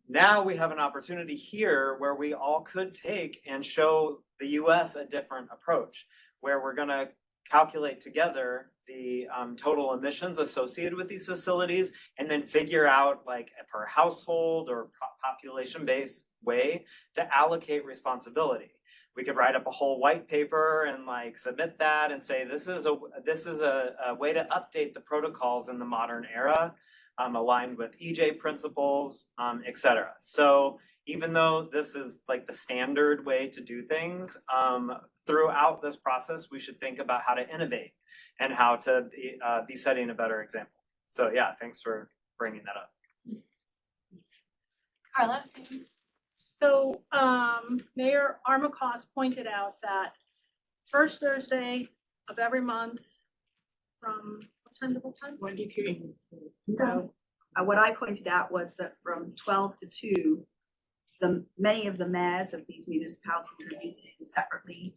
Now we have an opportunity here where we all could take and show the US a different approach, where we're gonna calculate together the total emissions associated with these facilities and then figure out like a per household or population-based way to allocate responsibility. We could write up a whole white paper and submit that and say, this is a way to update the protocols in the modern era, aligned with EJ principles, et cetera. So even though this is the standard way to do things, throughout this process, we should think about how to innovate and how to be setting a better example. So yeah, thanks for bringing that up. Carla? So Mayor Armacost pointed out that first Thursday of every month from what time to what time? 23. So what I pointed out was that from 12 to 2, many of the mayors of these municipalities are meeting separately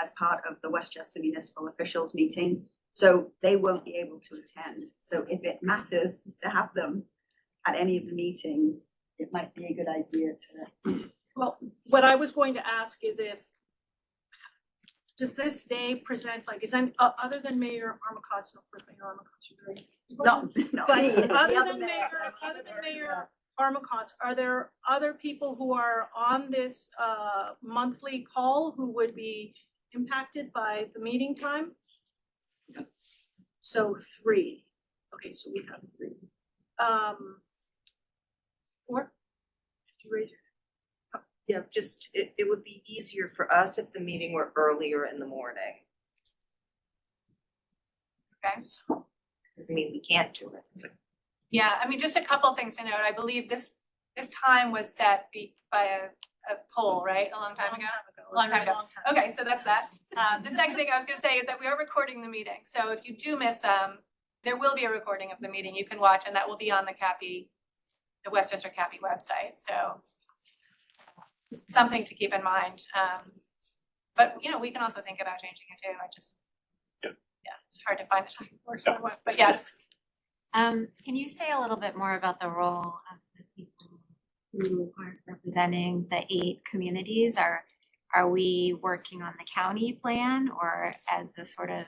as part of the Westchester municipal officials meeting. So they won't be able to attend. So if it matters to have them at any of the meetings, it might be a good idea to. Well, what I was going to ask is does this day present, is any, other than Mayor Armacost, of course, Mayor Armacost, you're very. No, But me, it's the other other than mayor. Mayor Armacost, are there other people who are on this monthly call who would be impacted by the meeting time? So 3. Okay, so we have 3. Or did you raise your? Yeah, just, it would be easier for us if the meeting were earlier in the morning. Okay. Doesn't mean we can't do it. Yeah, I mean, just a couple things to note. I believe this time was set by a poll, right? A long time ago? A long time ago. Okay, so that's that. The second thing I was gonna say is that we are recording the meeting. So if you do miss them, there will be a recording of the meeting you can watch, and that will be on the CAPI, the Westchester CAPI website. So something to keep in mind. But we can also think about changing it too. Yeah, it's hard to find a time for so but yes. Can you say a little bit more about the role of the people who are representing the 8 communities? Are we working on the county plan or as a sort of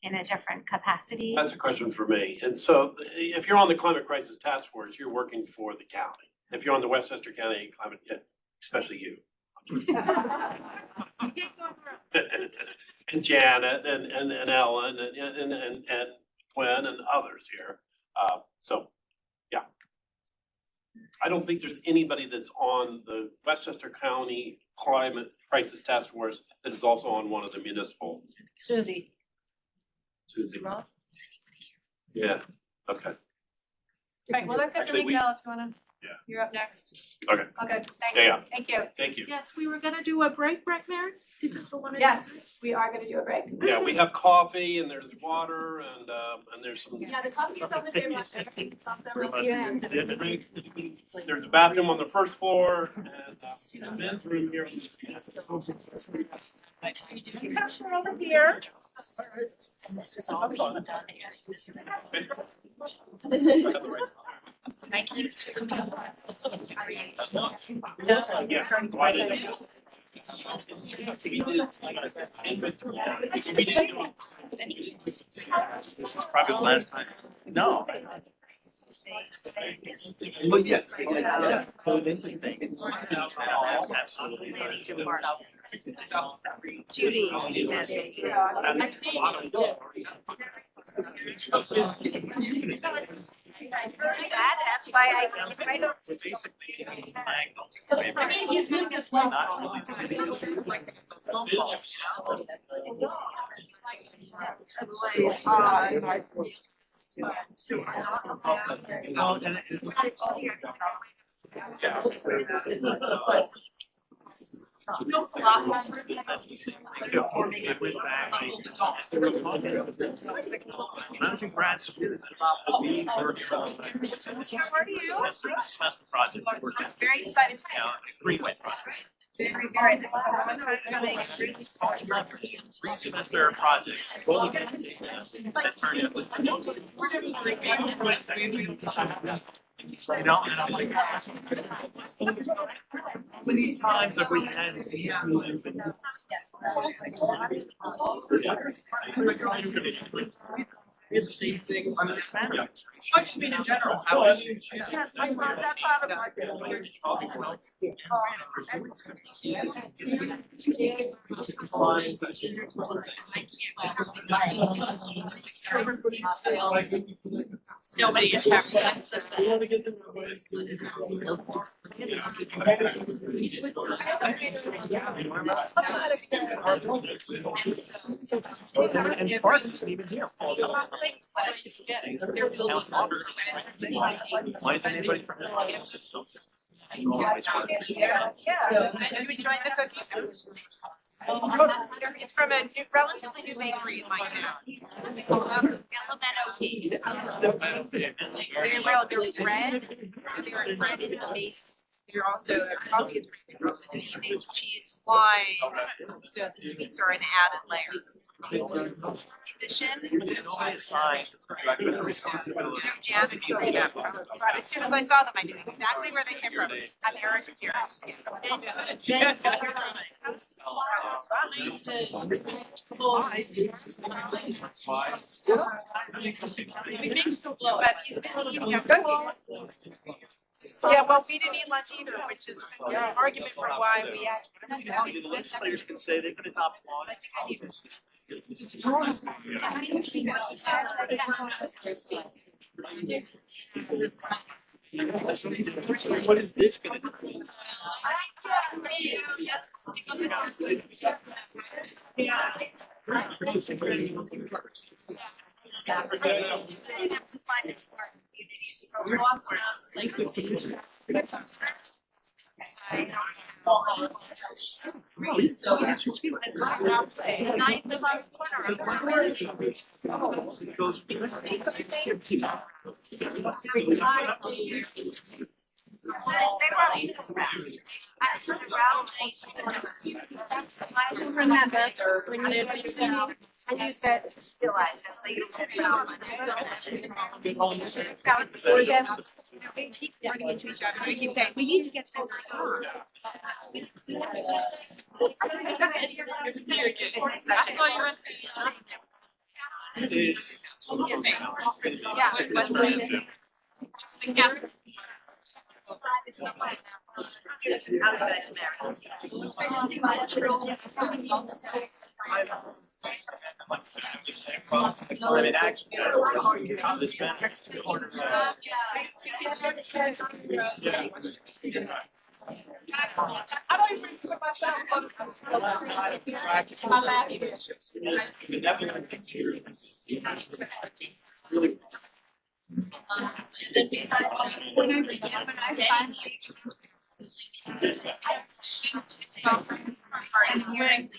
in a different capacity? That's a question for me. And so if you're on the Climate Crisis Task Force, you're working for the county. If you're on the Westchester County Climate, yeah, especially you. And Janet and Ellen and Gwen and others here. So, yeah. I don't think there's anybody that's on the Westchester County Climate Crisis Task Force that is also on one of the municipal. Susie. Susie. Ross? Yeah, okay. Right, well, that's it for Actually, me, Gail, if you wanna, Yeah. you're up next. Okay. Okay, thanks. Yeah. Thank you. Thank you. Yes, we were gonna do a break, Mary? Did you still wanna? do Yes, we are gonna do a break. Yeah, we have coffee and there's water and there's some. Yeah, the coffee is on the table. It's on the Yeah. There's a bathroom on the first floor and a men's room here. Come over here. This is all being done here. I keep This is probably the last time. No. Well, yes. Yeah. Absolutely. Judy, Bessie. That's why I don't. I mean, he's moved this long for a long time. It was like those phone calls, No philosophy. When I was in grad school, we worked on semester project. Very excited. Greenway project. All right, this is the one time coming. Three semester project. That turned out. You know, and I'm like, how many times have we had these meetings and this? We had the same thing on the Spanish. I just mean in general, how is she? Yeah, I thought that's out of my. Nobody attacks us. And parts isn't even here. Why isn't anybody from that? Yeah, are you enjoying the cookies? It's from a relatively new bakery in my town. They're red, their bread is amazing. They're also, their coffee is really good. They make cheese, wine, so the sweets are an added layer. Tradition. Janet, but as soon as I saw them, I knew exactly where they came from. I'm Eric Pierce. But he's busy eating a cookie. Yeah, well, we didn't eat lunch either, which is an argument for why we had. The legislators can say they could adopt laws. What is this gonna do? Setting up to climate smart communities program for us. And I live on the corner of where. From that better, when you and you said, realize that, so you said, well, They keep running into each other, they keep saying, we need to get to the. This is such a. Yeah. I'll give it to Mary. I mean, actually, this man next to the corner. I don't even put myself on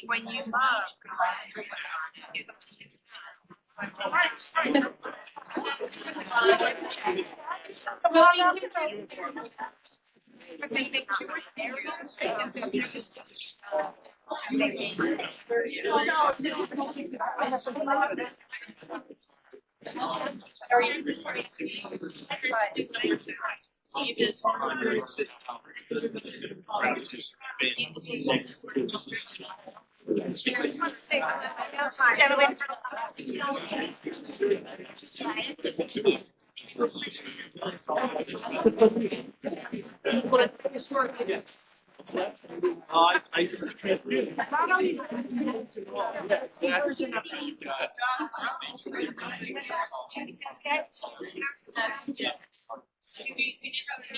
When you love. Because they think Jewish areas take into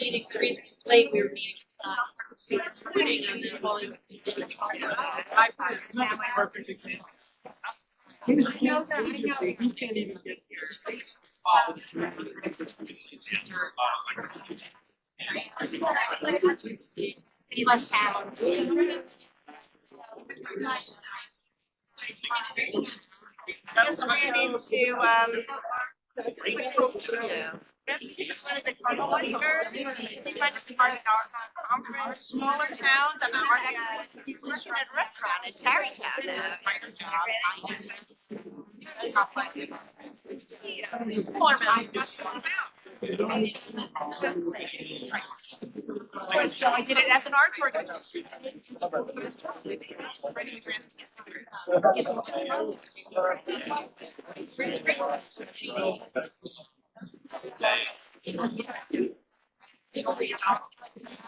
meeting, the reason it's late, we were meeting, recruiting and then falling. Perfect example. You can't even get Just ran into, it's one of the Cardinal Fevers, he went to part of our conference, smaller towns, he's working at a restaurant in Tarrytown So I did it as an arts organization.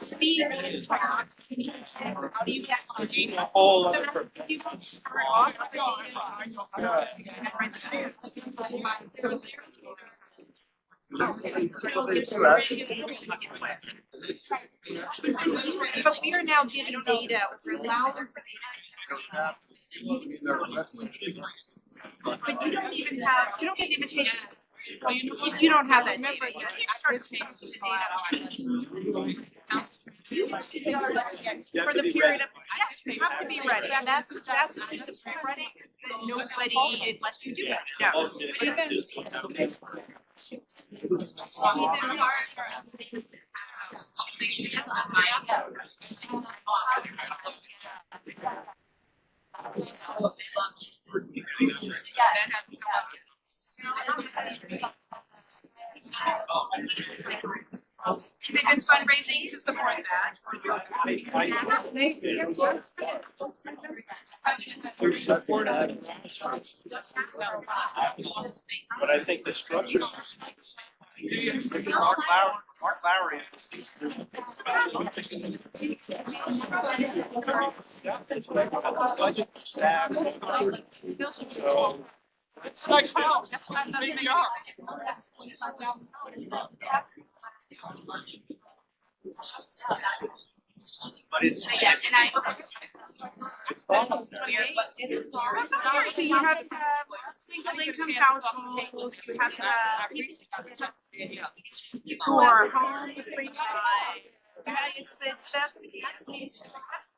Speed. How do you get on game? So you turn off the But we are now giving data, we're allowing for data. But you don't even have, you don't get an invitation. If you don't have that data, you can't start paying for the data. You have to be ready for the period of, yes, you have to be ready, and that's a piece of pre-ready, nobody, unless you do it, no. They've been fundraising to support that. But I think the structures are. Mark Lowry is the state's. Budget, staff. So. It's a nice house. Big yard. But it's. So you have to have single income households, you have to have people who are home with free time. Yeah, that's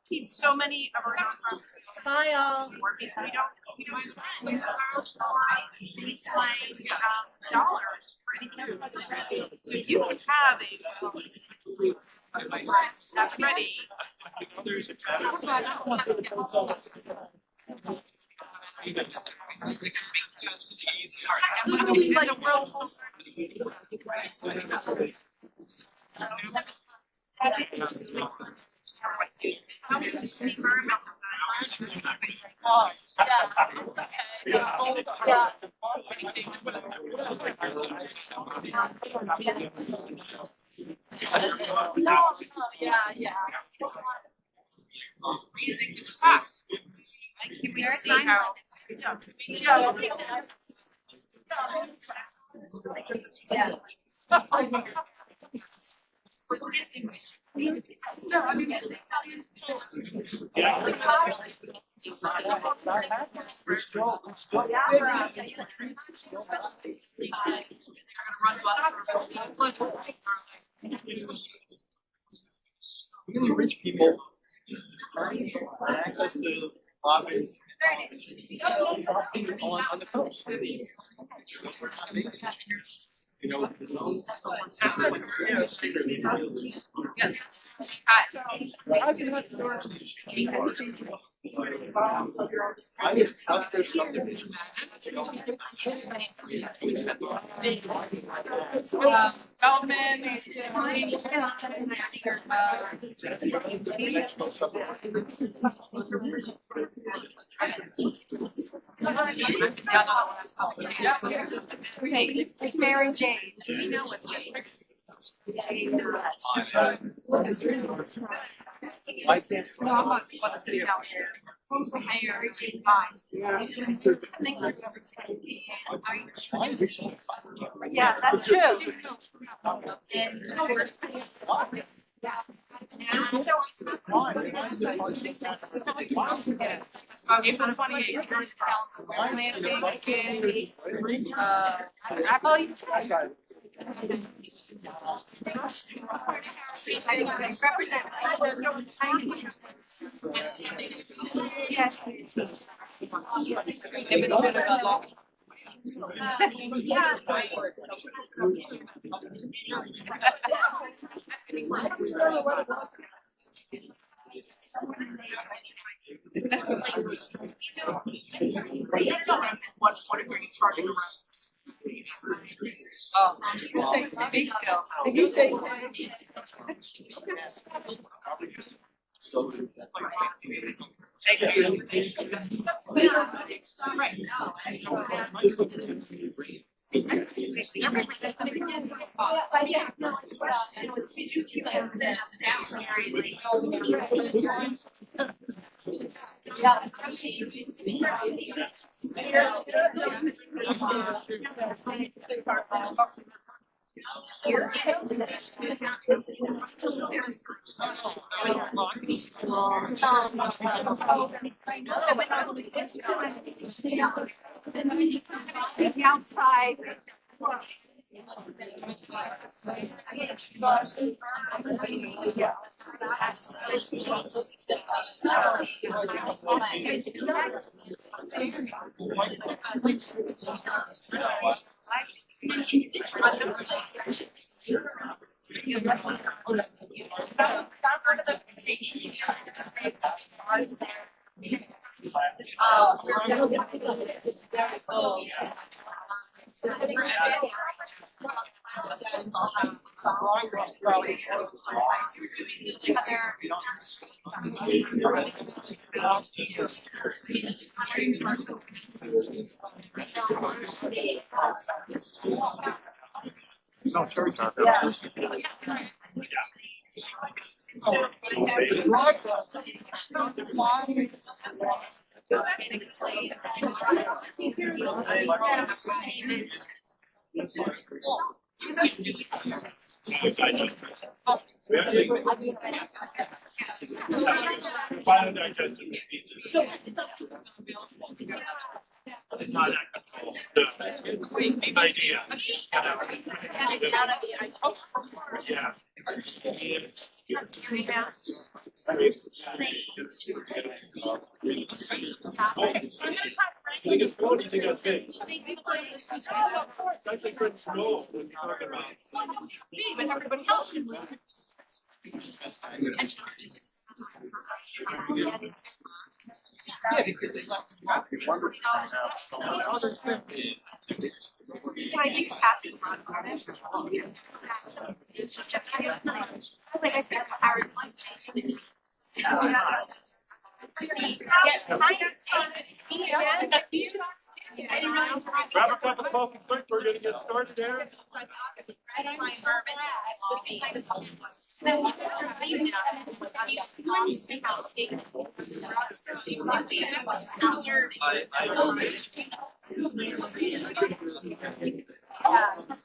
keeps so many of our nonprofits. Bye all. We don't use dollars for anything else. So you can have that's ready. There's a. Absolutely, like a world. Raising the trust. Like you can see how. Really rich people. Access to lobbies. On the coast. You know. I just trust their subdivision. Mary Jane, you know what's good. I can't. Mary Jane Vines. Yeah, that's true. April 28th, yours counts. What are you charging around? Oh, big skill. Did you say? Outside. No, Terry's not there. It's not that idea. Yeah. I think it's good, you think that's big. Especially for school, we're talking about. But everybody else should move. So I think CAPI run on it. It's just like I said, our life's changing. Yes. I didn't realize. Grab a cup of coffee quick, we're gonna get started there.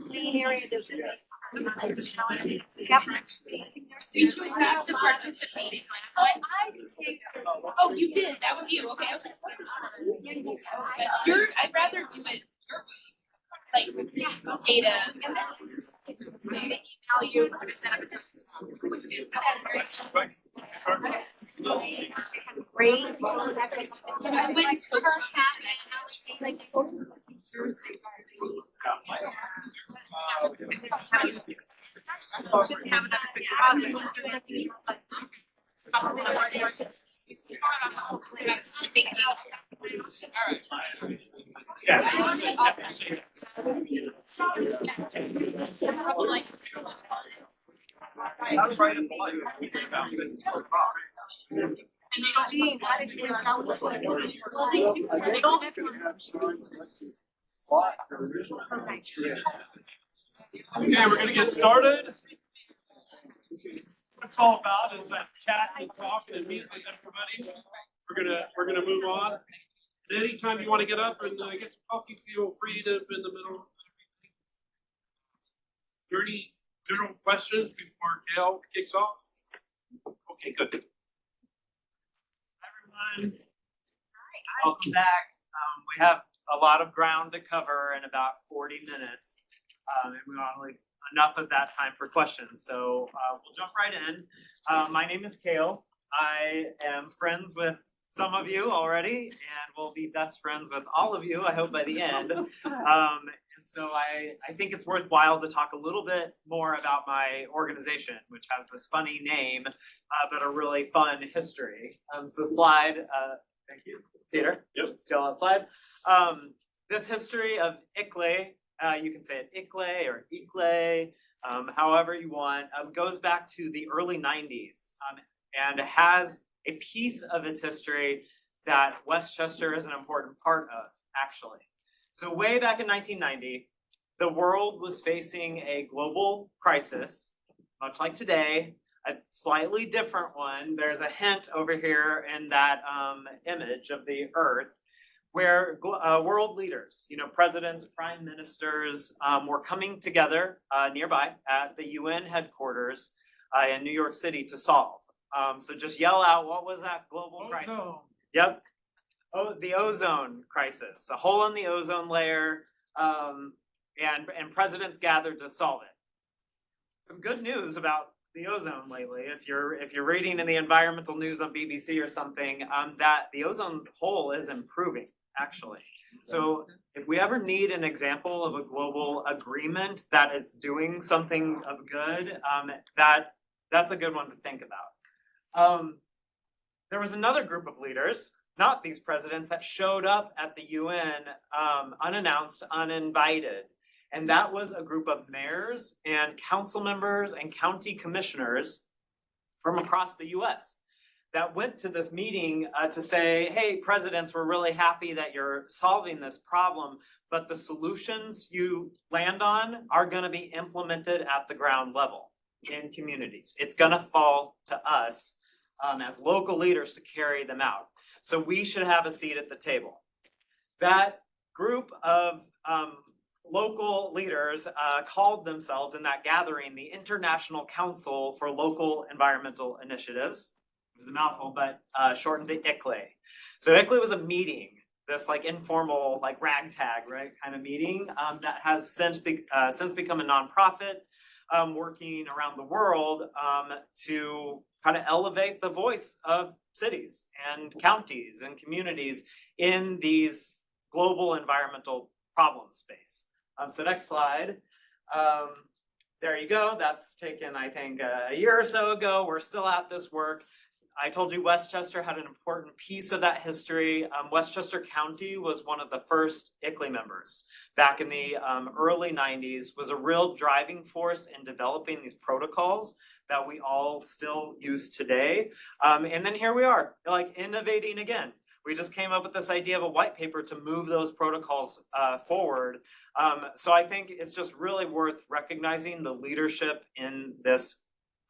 Clean area, there's. We chose not to participate. Oh, you did, that was you, okay, I was like. You're, I'd rather do it your way. Like this data. You set up great. I went to her Shouldn't have enough. I was right at the light. We came out, this is like rocks. Gene, why did you account for Okay, we're gonna get started. What it's all about is that chat and talking and meeting with everybody. We're gonna move on. And anytime you wanna get up and get some coffee, feel free to in the middle. Are there any general questions before Gail kicks off? Okay, good. Everyone. Welcome back. We have a lot of ground to cover in about 40 minutes. And we want to leave enough of that time for questions. So we'll jump right in. My name is Kale. I am friends with some of you already and will be best friends with all of you, I hope, by the end. And so I think it's worthwhile to talk a little bit more about my organization, which has this funny name, but a really fun history. So slide, thank you, Peter. Yep. Still on slide. This history of ICLE, you can say it ICLE or ICLE, however you want, goes back to the early 90s and has a piece of its history that Westchester is an important part of, actually. So way back in 1990, the world was facing a global crisis, much like today, a slightly different one. There's a hint over here in that image of the Earth, where world leaders, presidents, prime ministers, were coming together nearby at the UN headquarters in New York City to solve. So just yell out, what was that global crisis? Yep. Oh, the ozone crisis, a hole in the ozone layer, and presidents gathered to solve it. Some good news about the ozone lately, if you're reading in the environmental news on BBC or something, that the ozone hole is improving, actually. So if we ever need an example of a global agreement that is doing something of good, that's a good one to think about. There was another group of leaders, not these presidents, that showed up at the UN unannounced, uninvited. And that was a group of mayors and council members and county commissioners from across the US that went to this meeting to say, hey, presidents, we're really happy that you're solving this problem, but the solutions you land on are gonna be implemented at the ground level in communities. It's gonna fall to us as local leaders to carry them out. So we should have a seat at the table. That group of local leaders called themselves in that gathering the International Council for Local Environmental Initiatives. It was a mouthful, but shortened to ICLE. So ICLE was a meeting, this like informal, like ragtag, right, kind of meeting that has since become a nonprofit working around the world to kind of elevate the voice of cities and counties and communities in these global environmental problem space. So next slide. There you go. That's taken, I think, a year or so ago. We're still at this work. I told you Westchester had an important piece of that history. Westchester County was one of the first ICLEI members back in the early 90s, was a real driving force in developing these protocols that we all still use today. And then here we are, like innovating again. We just came up with this idea of a white paper to move those protocols forward. So I think it's just really worth recognizing the leadership in this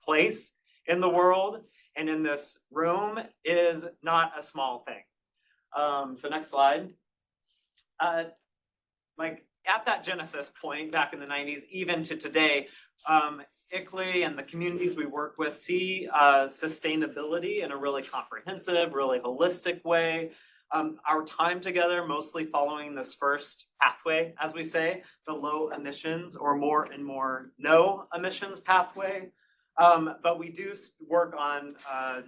place in the world and in this room is not a small thing. So next slide. Like at that genesis point back in the 90s, even to today, ICLEI and the communities we work with see sustainability in a really comprehensive, really holistic way. Our time together, mostly following this first pathway, as we say, the low emissions or more and more no emissions pathway. But we do work on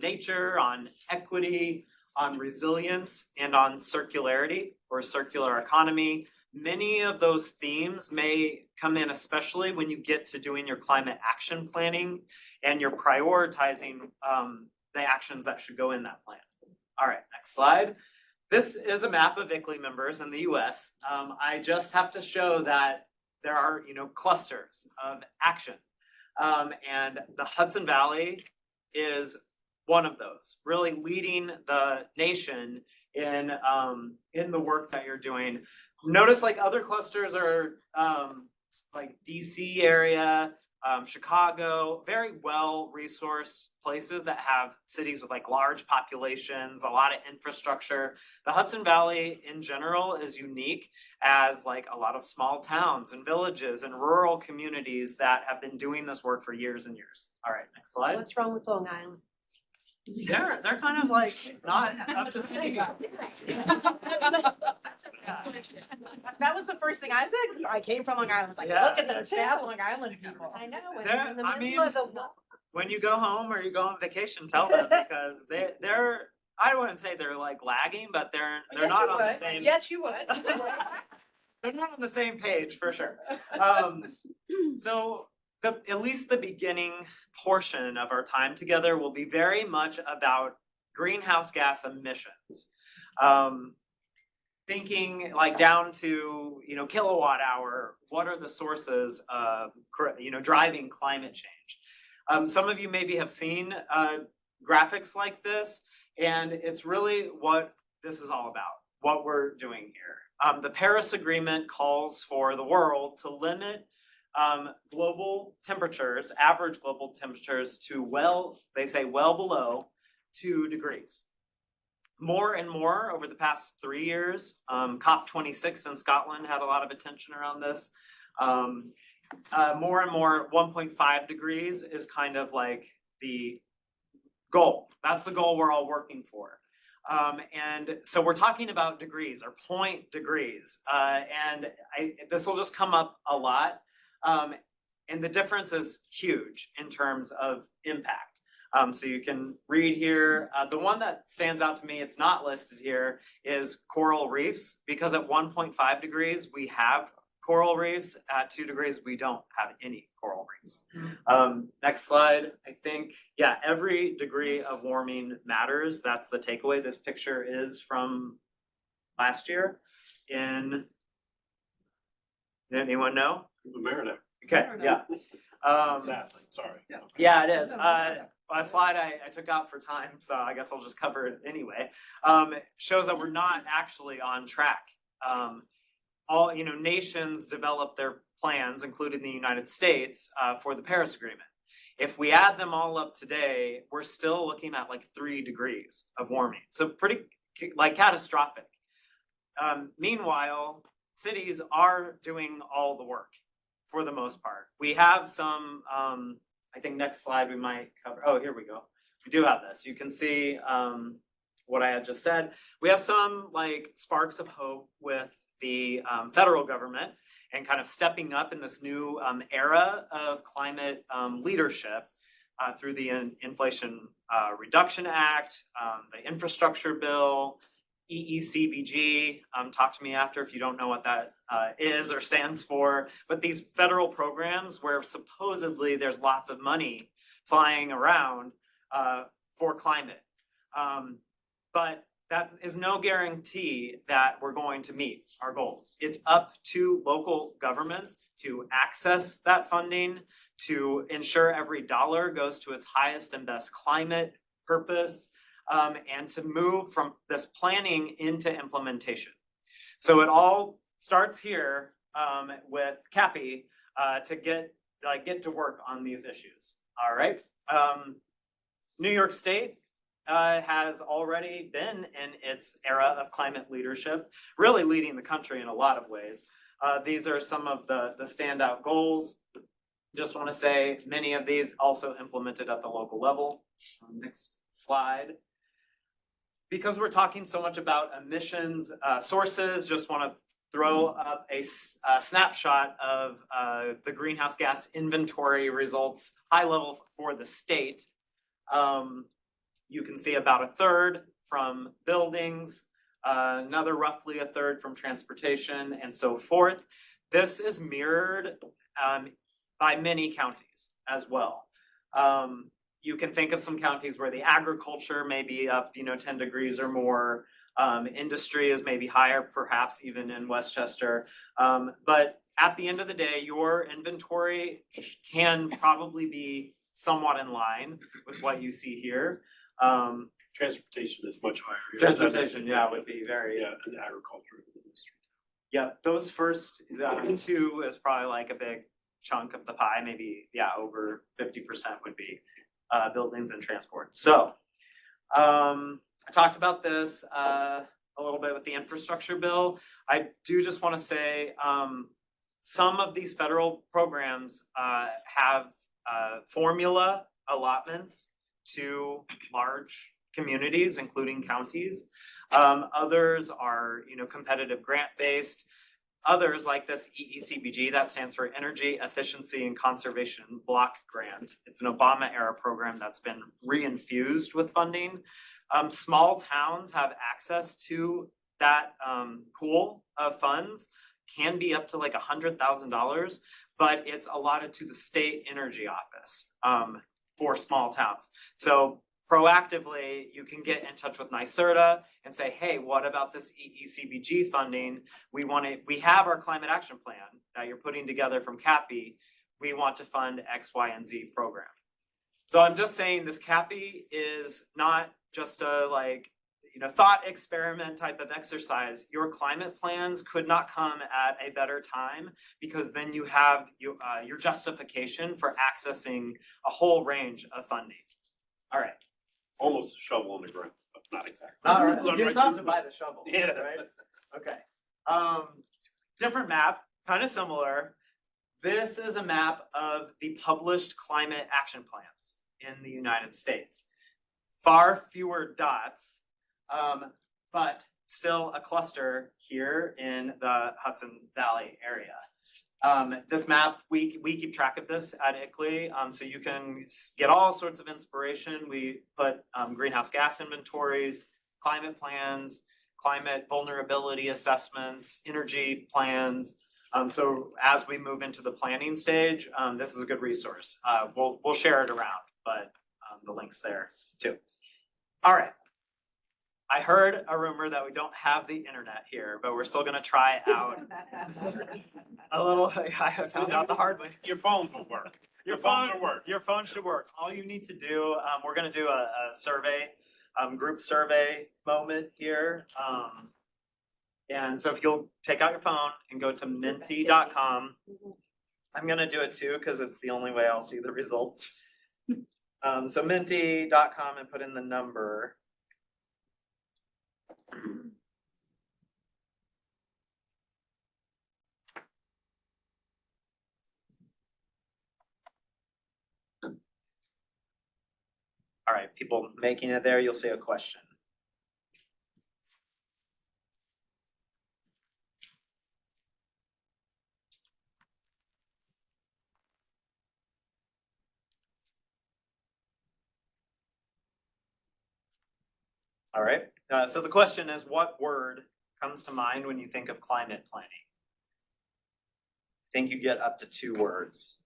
nature, on equity, on resilience, and on circularity or circular economy. Many of those themes may come in, especially when you get to doing your climate action planning and you're prioritizing the actions that should go in that plan. All right, next slide. This is a map of ICLEI members in the US. I just have to show that there are, clusters of action. And the Hudson Valley is one of those, really leading the nation in the work that you're doing. Notice like other clusters are like DC area, Chicago, very well resourced places that have cities with like large populations, a lot of infrastructure. The Hudson Valley in general is unique as like a lot of small towns and villages and rural communities that have been doing this work for years and years. All right, next slide. What's wrong with Long Island? They're kind of like not up to speed. That was the first thing I said, because I came from Long Island. It's like, Yeah. look at those bad Long Island people. I know, and They're- in the I middle mean- of the. When you go home or you go on vacation, tell them because they're I wouldn't say they're like lagging, but they're Yes, not you on the would. same. Yes, you would. They're not on the same page for sure. So at least the beginning portion of our time together will be very much about greenhouse gas emissions. Thinking like down to, kilowatt hour, what are the sources of, driving climate change? Some of you maybe have seen graphics like this, and it's really what this is all about, what we're doing here. The Paris Agreement calls for the world to limit global temperatures, average global temperatures to they say well below 2 degrees. More and more over the past 3 years, COP26 in Scotland had a lot of attention around this. More and more 1.5 degrees is kind of like the goal. That's the goal we're all working for. And so we're talking about degrees or point degrees. And this will just come up a lot. And the difference is huge in terms of impact. So you can read here, the one that stands out to me, it's not listed here, is coral reefs, because at 1.5 degrees, we have coral reefs. At 2 degrees, we don't have any coral reefs. Next slide. I think, yeah, every degree of warming matters. That's the takeaway. This picture is from last year in, anyone know? Merida. Okay, yeah. Sadly, sorry. Yeah, it is. A slide I took out for time, so I guess I'll just cover it anyway. Shows that we're not actually on track. All nations develop their plans, including the United States, for the Paris Agreement. If we add them all up today, we're still looking at like 3 degrees of warming. So pretty like catastrophic. Meanwhile, cities are doing all the work for the most part. We have some. I think next slide we might cover. Oh, here we go. We do have this. You can see what I had just said. We have some like sparks of hope with the federal government and kind of stepping up in this new era of climate leadership through the Inflation Reduction Act, the infrastructure bill, EECBG. Talk to me after if you don't know what that is or stands for. But these federal programs where supposedly there's lots of money flying around for climate But that is no guarantee that we're going to meet our goals. It's up to local governments to access that funding, to ensure every dollar goes to its highest and best climate purpose, and to move from this planning into implementation. So it all starts here with CAPI to get to work on these issues. All right. New York State has already been in its era of climate leadership, really leading the country in a lot of ways. These are some of the standout goals. Just want to say many of these also implemented at the local level. Next slide. Because we're talking so much about emissions sources, just want to throw up a snapshot of the greenhouse gas inventory results, high level for the state. You can see about a third from buildings, another roughly a third from transportation, and so forth. This is mirrored by many counties as well. You can think of some counties where the agriculture may be up, 10 degrees or more. Industry is maybe higher, perhaps even in Westchester. But at the end of the day, your inventory can probably be somewhat in line with what you see here. Transportation is much higher. Transportation, yeah, would be very. Yeah, and agriculture industry. Yeah, those first two is probably like a big chunk of the pie, maybe, over 50% would be buildings and transport. So, I talked about this a little bit with the infrastructure bill. I do just want to say some of these federal programs have formula allotments to large communities, including counties. Others are, competitive grant-based. Others, like this EECBG, that stands for Energy Efficiency and Conservation Block Grant. It's an Obama-era program that's been reinfused with funding. Small towns have access to that pool of funds, can be up to like $100,000, but it's allotted to the state energy office for small towns. So proactively, you can get in touch with NYSERDA and say, hey, what about this EECBG funding? We have our climate action plan that you're putting together from CAPI. We want to fund X, Y, and Z program. So I'm just saying this CAPI is not just a thought experiment type of exercise. Your climate plans could not come at a better time, because then you have your justification for accessing a whole range of funding. All right. Almost a shovel in the ground, but not exactly. All right. You still have to buy the shovel. Yeah. Right? Okay. Different map, kind of similar. This is a map of the published climate action plans in the United States. Far fewer dots, but still a cluster here in the Hudson Valley area. This map, we keep track of this at ICLEI, so you can get all sorts of inspiration. We put greenhouse gas inventories, climate plans, climate vulnerability assessments, energy plans. So as we move into the planning stage, this is a good resource. We'll share it around, but the link's there too. All right. I heard a rumor that we don't have the internet here, but we're still gonna try out a little. I have found out the hard way. Your phone will work. Your phone should work. All you need to do, we're gonna do a survey, group survey moment here. And so if you'll take out your phone and go to menti.com, I'm gonna do it too, because it's the only way I'll see the results. So menti.com and put in the number. All right, people making it there, you'll see a question. All right, so the question is, what word comes to mind when you think of climate planning? I think you get up to 2 words.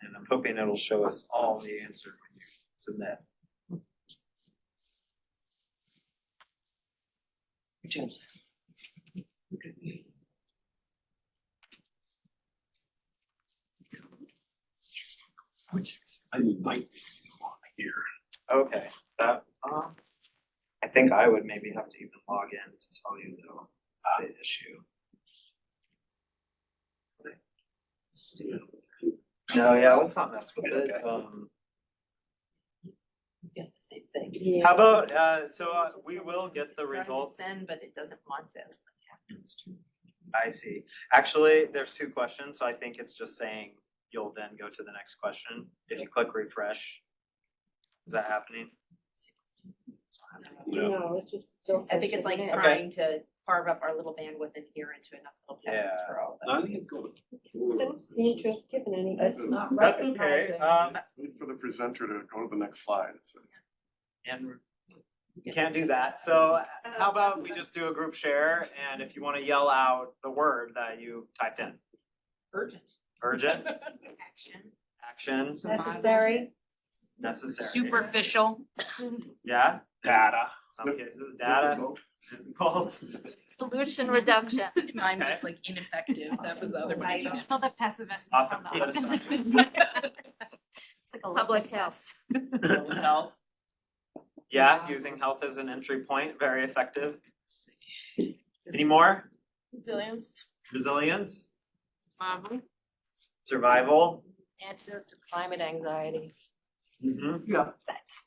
And I'm hoping it'll show us all the answer when you submit. I might be on here. Okay, that, I think I would maybe have to even log in to tell you though, the issue. No, yeah, let's not mess with it. Yeah, the same thing. How about, we will get the results. Send, but it doesn't want to. I see. Actually, there's two questions, so I think it's just saying you'll then go to the next question. If you click refresh, is that happening? No, it's just still. I think it's like submit. trying to carve up our little bandwidth in here into enough little packets Yeah. for all I of think it's good. I don't see interest given any. That's okay. Wait for the presenter to go to the next slide. And you can't do that. So how about we just do a group share, and if you want to yell out the word that you typed in. urgent. Urgent, action, Necessary. necessary. Superficial. Yeah, Data. some cases, data, difficult. Solution reduction. Mine was like ineffective. That was the other one. Until the pessimists Off come the up. pedestal. It's like a Public litmus test. Health. Yeah, using health as an entry point, very effective. Any more? Resilience. Resilience, Mhm. survival. Antidote to climate anxiety. Yeah. That's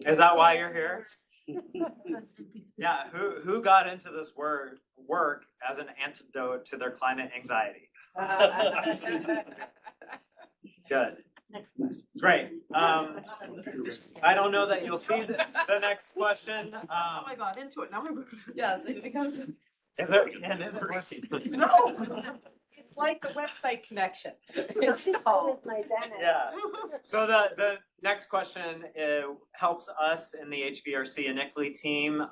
Is that why you're here? Yeah, who got into this work as an antidote to their climate anxiety? Good. Next question. Great. I don't know that you'll see the next question. I got into it, now I'm. Yes, it becomes. Is it working? No. It's like the website connection. It's all. Yeah. So the next question helps us in the HVRC and ICLEI team.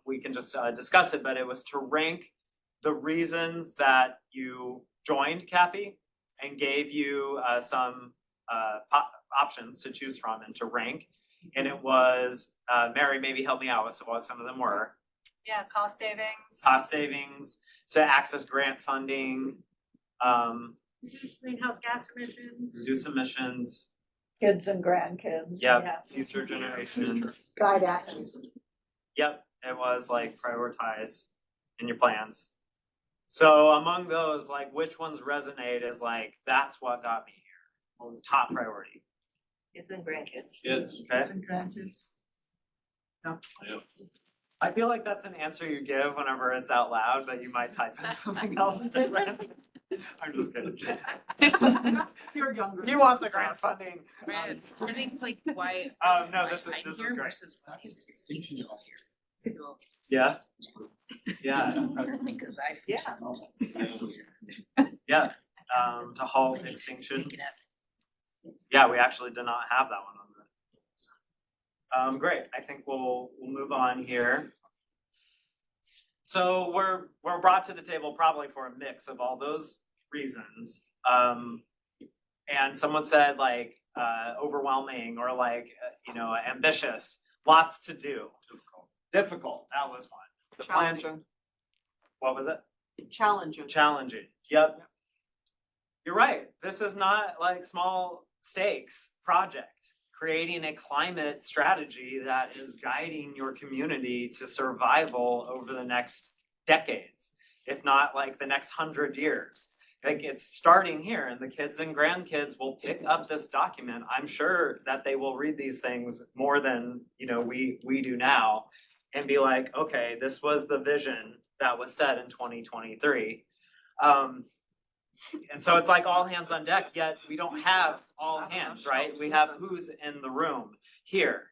We can just discuss it, but it was to rank the reasons that you joined CAPI and gave you some options to choose from and to rank. And it was, Mary, maybe help me out with what some of them were. Yeah, cost savings. Cost savings, to access grant funding, Greenhouse gas emissions. reduce emissions, Kids and grandkids. yep, future generations. Guide actions. Yep, it was like prioritize in your plans. So among those, like which ones resonate as like, that's what got me here, what was top priority? Kids and grandkids. Kids. Okay. Kids and grandkids. Yeah. I feel like that's an answer you give whenever it's out loud, but you might type in something else different. I'm just kidding. You're younger. You want the grant funding. I think it's like why. No, why this I'm is here great. versus why he skills here. Skill. Yeah. Yeah. Because I. Yeah. To halt extinction. Yeah, we actually did not have that one on the. Great, I think we'll move on here. So we're brought to the table probably for a mix of all those reasons. And someone said like overwhelming or like ambitious, lots to do. Difficult, that was one. The plan. What was it? Challenging, yep. You're right, this is not like small stakes project. Creating a climate strategy that is guiding your community to survival over the next decades, if not like the next 100 years. Like it's starting here, and the kids and grandkids will pick up this document. I'm sure that they will read these things more than we do now, and be like, okay, this was the vision that was set in 2023. And so it's like all hands on deck, yet we don't have all hands, right? We have who's in the room here.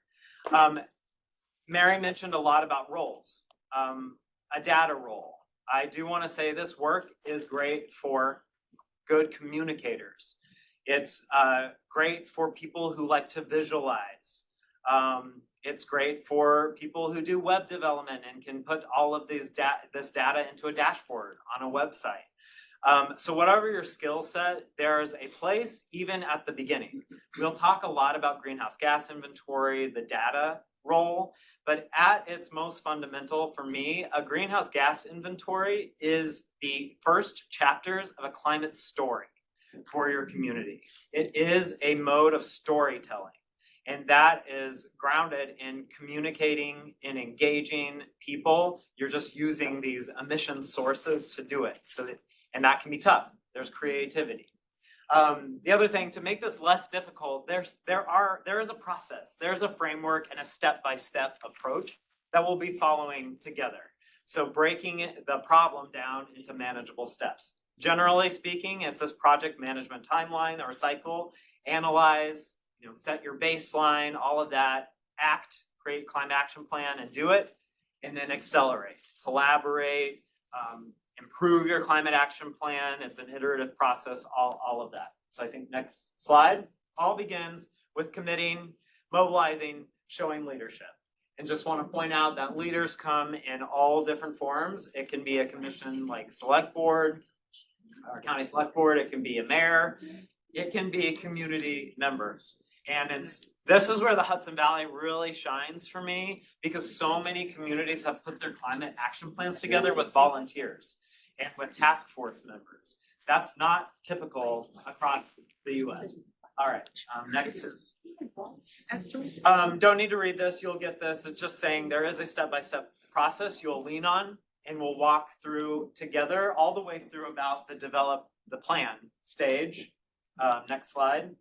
Mary mentioned a lot about roles, a data role. I do want to say this work is great for good communicators. It's great for people who like to visualize. It's great for people who do web development and can put all of this data into a dashboard on a website. So whatever your skill set, there's a place even at the beginning. We'll talk a lot about greenhouse gas inventory, the data role, but at its most fundamental for me, a greenhouse gas inventory is the first chapters of a climate story for your community. It is a mode of storytelling. And that is grounded in communicating, in engaging people. You're just using these emission sources to do it. And that can be tough. There's creativity. The other thing, to make this less difficult, there is a process. There's a framework and a step-by-step approach that we'll be following together. So breaking the problem down into manageable steps. Generally speaking, it's this project management timeline or cycle. Analyze, set your baseline, all of that, create climate action plan and do it, and then accelerate, collaborate, improve your climate action plan. It's an iterative process, all of that. So I think next slide, all begins with committing, mobilizing, showing leadership. And just want to point out that leaders come in all different forms. It can be a commission like select board, or county select board, it can be a mayor, it can be community members. And this is where the Hudson Valley really shines for me, because so many communities have put their climate action plans together with volunteers and with task force members. That's not typical across the US. All right, next is, don't need to read this, you'll get this. It's just saying there is a step-by-step process you'll lean on, and we'll walk through together all the way through about the develop the plan stage. Next slide.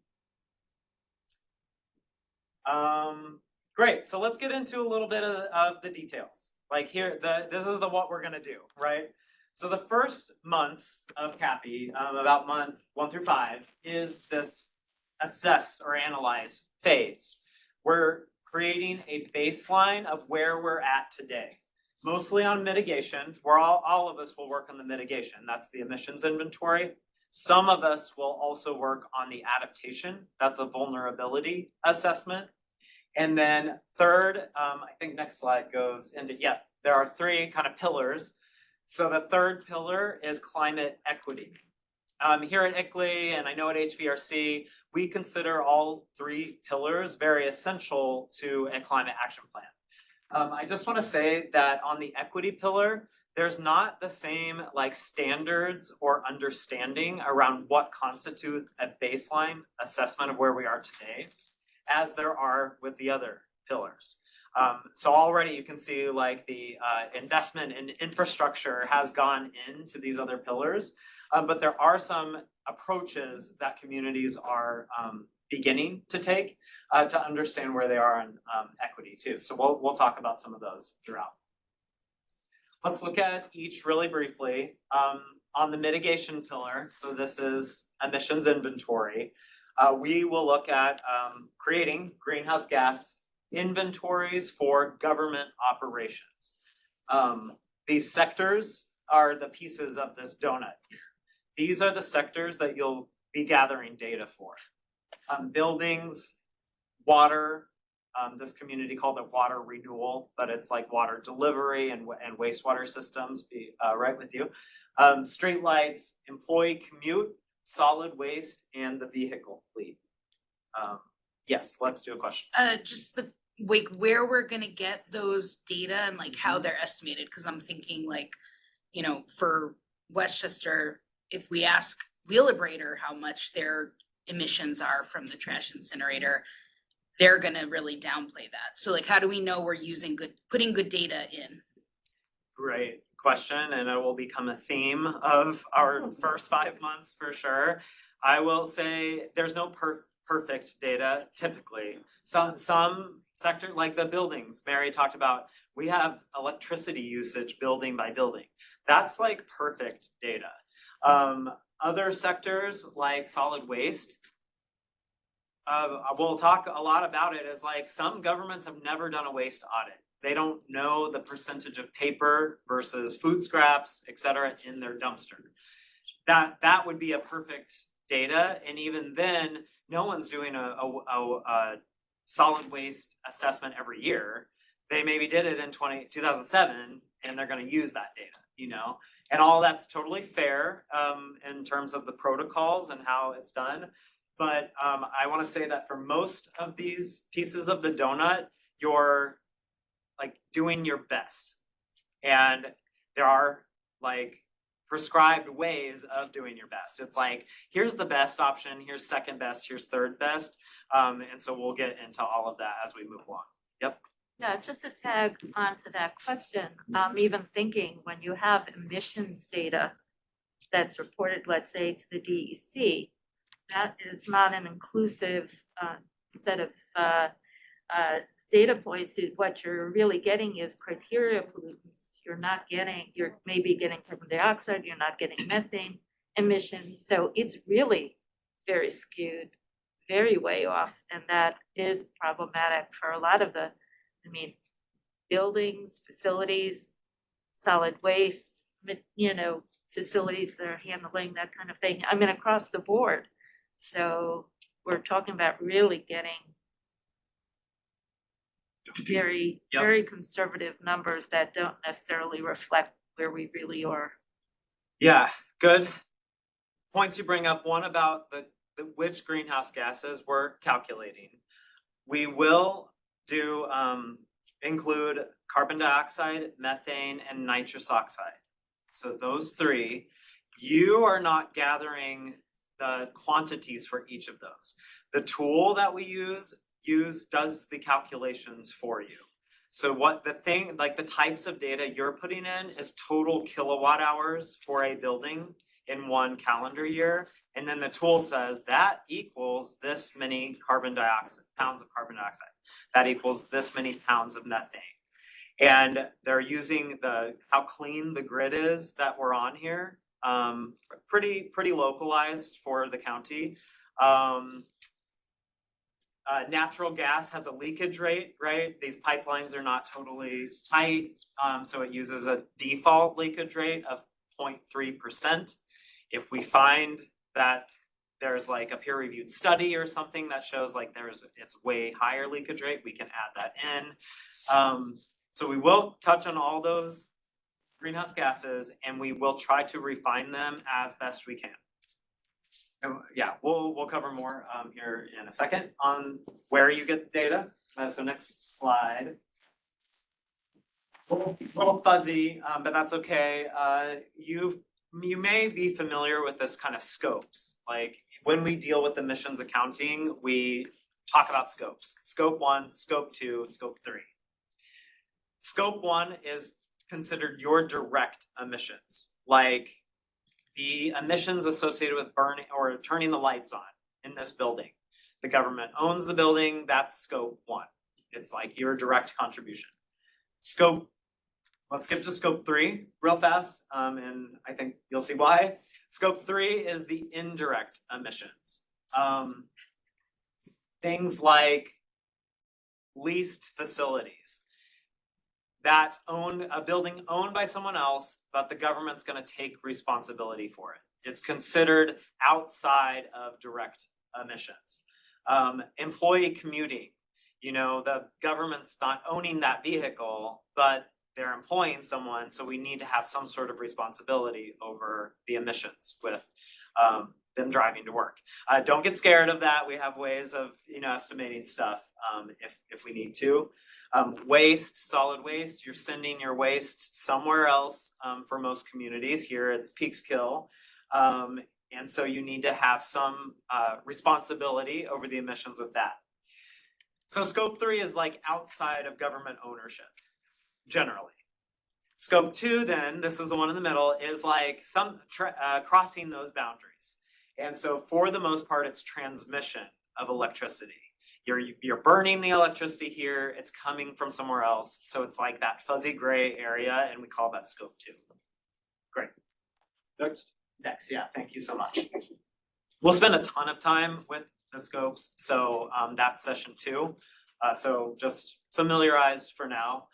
Great, so let's get into a little bit of the details. Like here, this is what we're gonna do, right? So the first months of CAPI, about month 1 through 5, is this assess or analyze phase. We're creating a baseline of where we're at today. Mostly on mitigation, where all of us will work on the mitigation. That's the emissions inventory. Some of us will also work on the adaptation. That's a vulnerability assessment. And then third, I think next slide goes into, there are 3 kind of pillars. So the third pillar is climate equity. Here at ICLEI, and I know at HVRC, we consider all 3 pillars very essential to a climate action plan. I just want to say that on the equity pillar, there's not the same standards or understanding around what constitutes a baseline assessment of where we are today as there are with the other pillars. So already you can see the investment in infrastructure has gone into these other pillars, but there are some approaches that communities are beginning to take to understand where they are on equity too. So we'll talk about some of those throughout. Let's look at each really briefly. On the mitigation pillar, so this is emissions inventory, we will look at creating greenhouse gas inventories for government operations. These sectors are the pieces of this donut. These are the sectors that you'll be gathering data for. Buildings, water, this community called it water renewal, but it's like water delivery and wastewater systems, be right with you. Street lights, employee commute, solid waste, and the vehicle fleet. Yes, let's do a question. Just where we're gonna get those data and how they're estimated, because I'm thinking for Westchester, if we ask Wheelabrator how much their emissions are from the trash incinerator, they're gonna really downplay that. So how do we know we're putting good data in? Great question, and it will become a theme of our first 5 months for sure. I will say there's no perfect data typically. Some sector, like the buildings Mary talked about, we have electricity usage building by building. That's perfect data. Other sectors like solid waste, we'll talk a lot about it as some governments have never done a waste audit. They don't know the percentage of paper versus food scraps, et cetera, in their dumpster. That would be a perfect data. And even then, no one's doing a solid waste assessment every year. They maybe did it in 2007 and they're going to use that data, And all that's totally fair in terms of the protocols and how it's done. But I wanna say that for most of these pieces of the donut, you're like doing your best. And there are like prescribed ways of doing your best. It's like, here's the best option, here's second best, here's third best. And so we'll get into all of that as we move along. Yep. Yeah, just to tag onto that question, I'm even thinking when you have emissions data that's reported, let's say, to the DEC, that is not an inclusive set of data points. What you're really getting is criteria pollutants. You're maybe getting carbon dioxide, you're not getting methane emissions. So it's really very skewed, very way off. And that is problematic for a lot of the, buildings, facilities, solid waste, facilities that are handling that kind of thing. Across the board. So we're talking about really getting very, very conservative numbers that don't necessarily reflect where we really are. Yeah, good points you bring up. One about the which greenhouse gases we're calculating. We will do include carbon dioxide, methane, and nitrous oxide. So those three, you are not gathering the quantities for each of those. The tool that we use does the calculations for you. So what the types of data you're putting in is total kilowatt hours for a building in one calendar year. And then the tool says that equals this many pounds of carbon dioxide. That equals this many pounds of methane. And they're using how clean the grid is that we're on here. Pretty localized for the county. Natural gas has a leakage rate, right? These pipelines are not totally tight, so it uses a default leakage rate of 0.3%. If we find that there's like a peer-reviewed study or something that shows like it's way higher leakage rate, we can add that in. So we will touch on all those greenhouse gases and we will try to refine them as best we can. Yeah, we'll cover more here in a second on where you get the data. So next slide. A little fuzzy, but that's okay. You may be familiar with this kind of scopes. Like when we deal with emissions accounting, we talk about scopes. Scope 1, Scope 2, Scope 3. Scope 1 is considered your direct emissions, like the emissions associated with burning or turning the lights on in this building. The government owns the building, that's Scope 1. It's like your direct contribution. Let's skip to Scope 3 real fast, and I think you'll see why. Scope 3 is the indirect emissions. Things like leased facilities. That's a building owned by someone else, but the government's gonna take responsibility for it. It's considered outside of direct emissions. Employee commuting, the government's not owning that vehicle, but they're employing someone, so we need to have some sort of responsibility over the emissions with them driving to work. Don't get scared of that. We have ways of estimating stuff if we need to. Waste, solid waste, you're sending your waste somewhere else for most communities. Here it's Peekskill. And so you need to have some responsibility over the emissions with that. So Scope 3 is like outside of government ownership, generally. Scope 2 then, this is the one in the middle, is like some crossing those boundaries. And so for the most part, it's transmission of electricity. You're burning the electricity here, it's coming from somewhere else. So it's like that fuzzy gray area, and we call that Scope 2. Great. Next, yeah, thank you so much. We'll spend a ton of time with the scopes, so that's session 2. So just familiarized for now.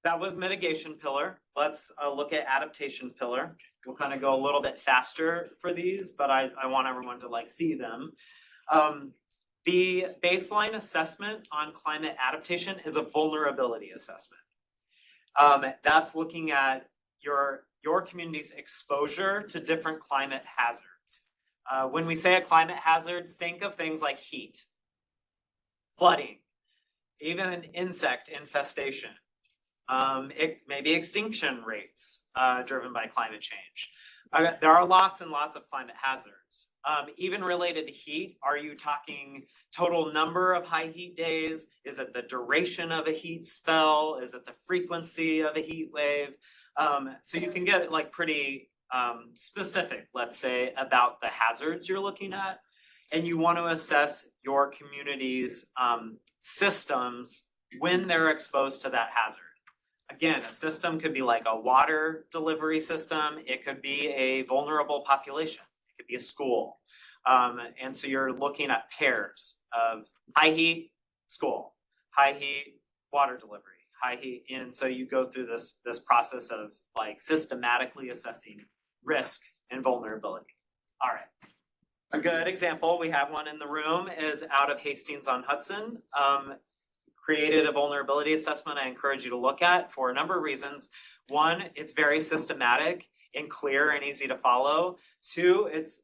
That was mitigation pillar. Let's look at adaptation pillar. We'll kind of go a little bit faster for these, but I want everyone to see them. The baseline assessment on climate adaptation is a vulnerability assessment. That's looking at your community's exposure to different climate hazards. When we say a climate hazard, think of things like heat, flooding, even insect infestation. It may be extinction rates driven by climate change. There are lots and lots of climate hazards. Even related to heat, are you talking total number of high heat days? Is it the duration of a heat spell? Is it the frequency of a heat wave? So you can get like pretty specific, let's say, about the hazards you're looking at. And you want to assess your community's systems when they're exposed to that hazard. Again, a system could be like a water delivery system. It could be a vulnerable population. It could be a school. And so you're looking at pairs of high heat, school, high heat, water delivery, high heat. And so you go through this process of like systematically assessing risk and vulnerability. All right. A good example, we have one in the room, is out of Hastings-on-Hudson. Created a vulnerability assessment I encourage you to look at for a number of reasons. One, it's very systematic and clear and easy to follow. Two, it's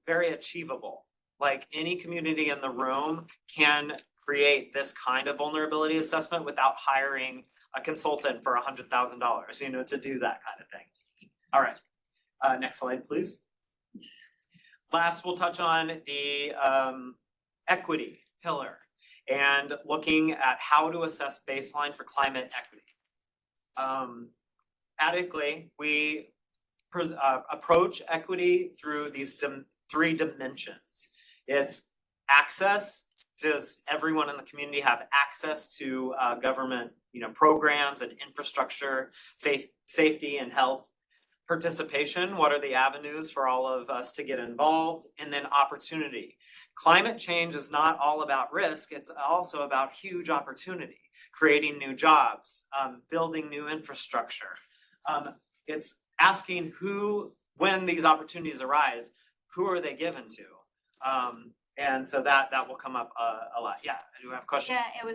very achievable. Like any community in the room can create this kind of vulnerability assessment without hiring a consultant for $100,000, you know, to do that kind of thing. All right, next slide, please. Last, we'll touch on the equity pillar and looking at how to assess baseline for climate equity. At ICLEI, we approach equity through these three dimensions. It's access. Does everyone in the community have access to government, programs and infrastructure, safety and health? Participation, what are the avenues for all of us to get involved? And then opportunity. Climate change is not all about risk, it's also about huge opportunity, creating new jobs, building new infrastructure. It's asking when these opportunities arise, who are they given to? And so that will come up a lot. Yeah, I do have a question. Yeah,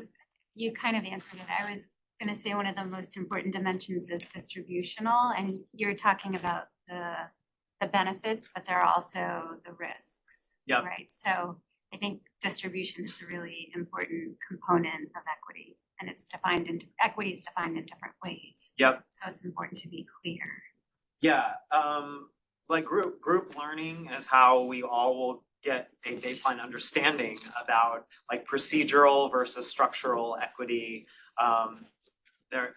you kind of answered it. I was gonna say one of the most important dimensions is distributional, and you're talking about the benefits, but there are also the risks. Yep. Right, so I think distribution is a really important component of equity, and equity is defined in different ways. Yep. So it's important to be clear. Yeah, like group learning is how we all will get a baseline understanding about like procedural versus structural equity.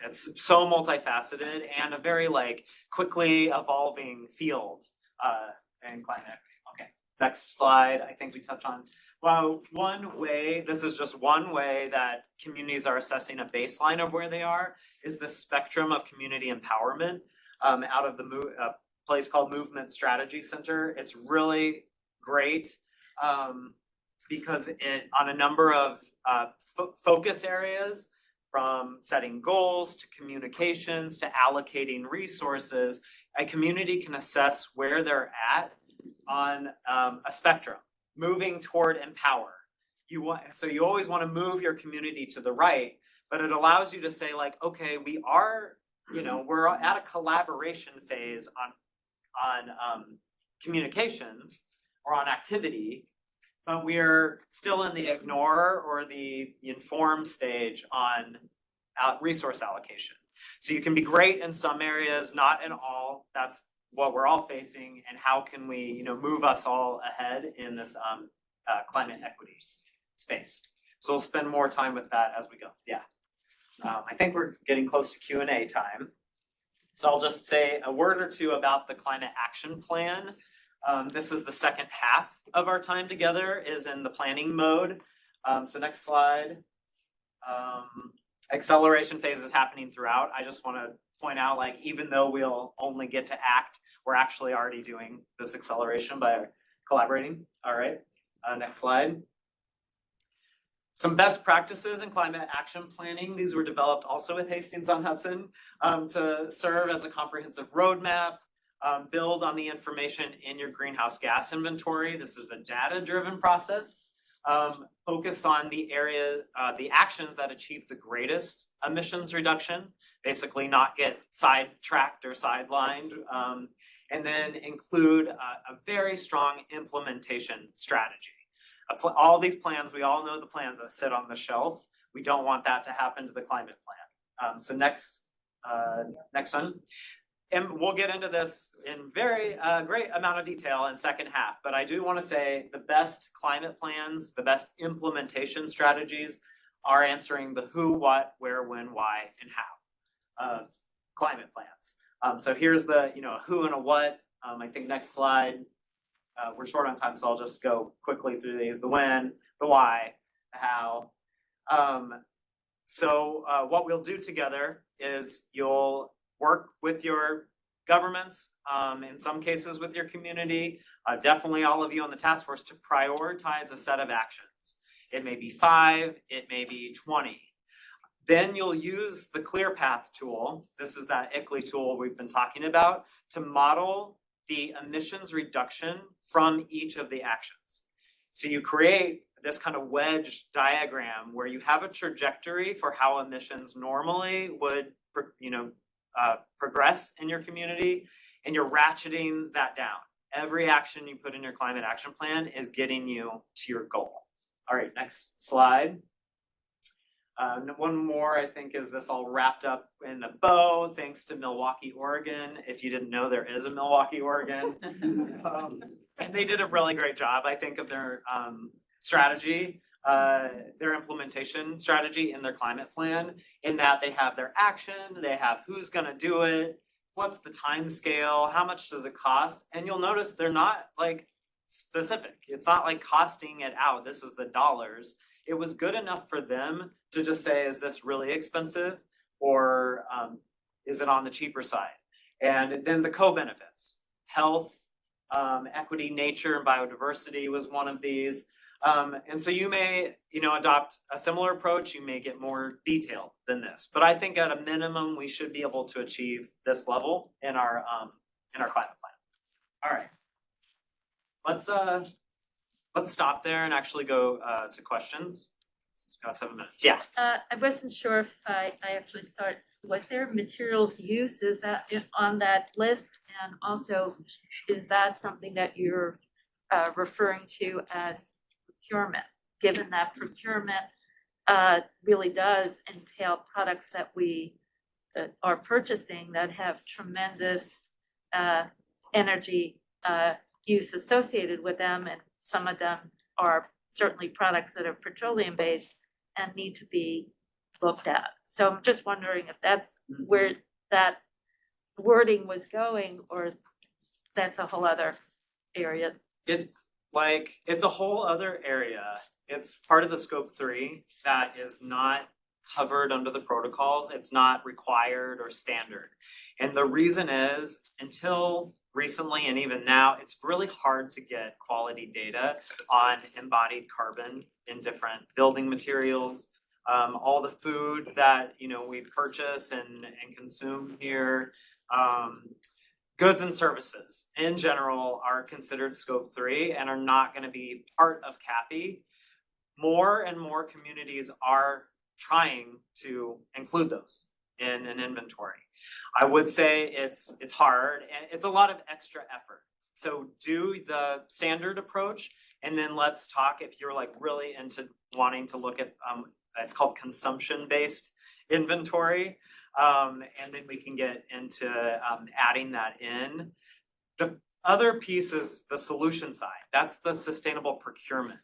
It's so multifaceted and a very like quickly evolving field in climate equity. Okay, next slide. I think we touch on, well, this is just one way that communities are assessing a baseline of where they are, is the spectrum of community empowerment out of the place called Movement Strategy Center. It's really great because on a number of focus areas, from setting goals to communications to allocating resources, a community can assess where they're at on a spectrum, moving toward empower. You always want to move your community to the right, but it allows you to say like, okay, we're at a collaboration phase on communications or on activity, but we're still in the ignore or the inform stage on resource allocation. So you can be great in some areas, not in all. That's what we're all facing, and how can we, move us all ahead in this climate equity space. So we'll spend more time with that as we go. Yeah, I think we're getting close to Q&A time. So I'll just say a word or two about the climate action plan. This is the second half of our time together, is in the planning mode. So next slide. Acceleration phase is happening throughout. I just want to point out, like, even though we'll only get to act, we're actually already doing this acceleration by collaborating. All right, next slide. Some best practices in climate action planning. These were developed also with Hastings-on-Hudson to serve as a comprehensive roadmap. Build on the information in your greenhouse gas inventory. This is a data-driven process. focus on the actions that achieve the greatest emissions reduction, basically not get sidetracked or sidelined. And then include a very strong implementation strategy. All these plans, we all know the plans that sit on the shelf. We don't want that to happen to the climate plan. So next one. And we'll get into this in very great amount of detail in second half, but I do want to say the best climate plans, the best implementation strategies are answering the who, what, where, when, why, and how climate plans. So here's the who and a what. I think next slide. We're short on time, so I'll just go quickly through these. The when, the why, the how. So what we'll do together is you'll work with your governments, in some cases with your community, definitely all of you on the task force, to prioritize a set of actions. It may be 5, it may be 20. Then you'll use the ClearPath tool. This is that ICLEI tool we've been talking about to model the emissions reduction from each of the actions. So you create this kind of wedge diagram where you have a trajectory for how emissions normally would, progress in your community, and you're ratcheting that down. Every action you put in your climate action plan is getting you to your goal. All right, next slide. One more, I think, is this all wrapped up in a bow, thanks to Milwaukie, Oregon. If you didn't know, there is a Milwaukie, Oregon. And they did a really great job, I think, of their strategy, their implementation strategy in their climate plan, in that they have their action, they have who's gonna do it, what's the time scale, how much does it cost? And you'll notice they're not like specific. It's not like costing it out, this is the dollars. It was good enough for them to just say, is this really expensive, or is it on the cheaper side? And then the co-benefits, health, equity, nature, and biodiversity was one of these. And so you may, adopt a similar approach. You may get more detailed than this, but I think at a minimum, we should be able to achieve this level in our climate plan. All right, let's stop there and actually go to questions. It's got 7 minutes. Yeah. I wasn't sure if I actually start what their materials use, is that on that list? And also, is that something that you're referring to as procurement, given that procurement really does entail products that we are purchasing that have tremendous energy use associated with them, and some of them are certainly products that are petroleum based and need to be looked at. So I'm just wondering if that's where that wording was going, or that's a whole other area. It's a whole other area. It's part of the scope 3 that is not covered under the protocols. It's not required or standard. And the reason is, until recently and even now, it's really hard to get quality data on embodied carbon in different building materials. All the food that we purchase and consume here, goods and services in general are considered scope 3 and are not going to be part of CAPI. More and more communities are trying to include those in an inventory. I would say it's hard and it's a lot of extra effort. So do the standard approach, and then let's talk if you're like really into wanting to look at it's called consumption-based inventory. And then we can get into adding that in. The other piece is the solution side. That's the sustainable procurement,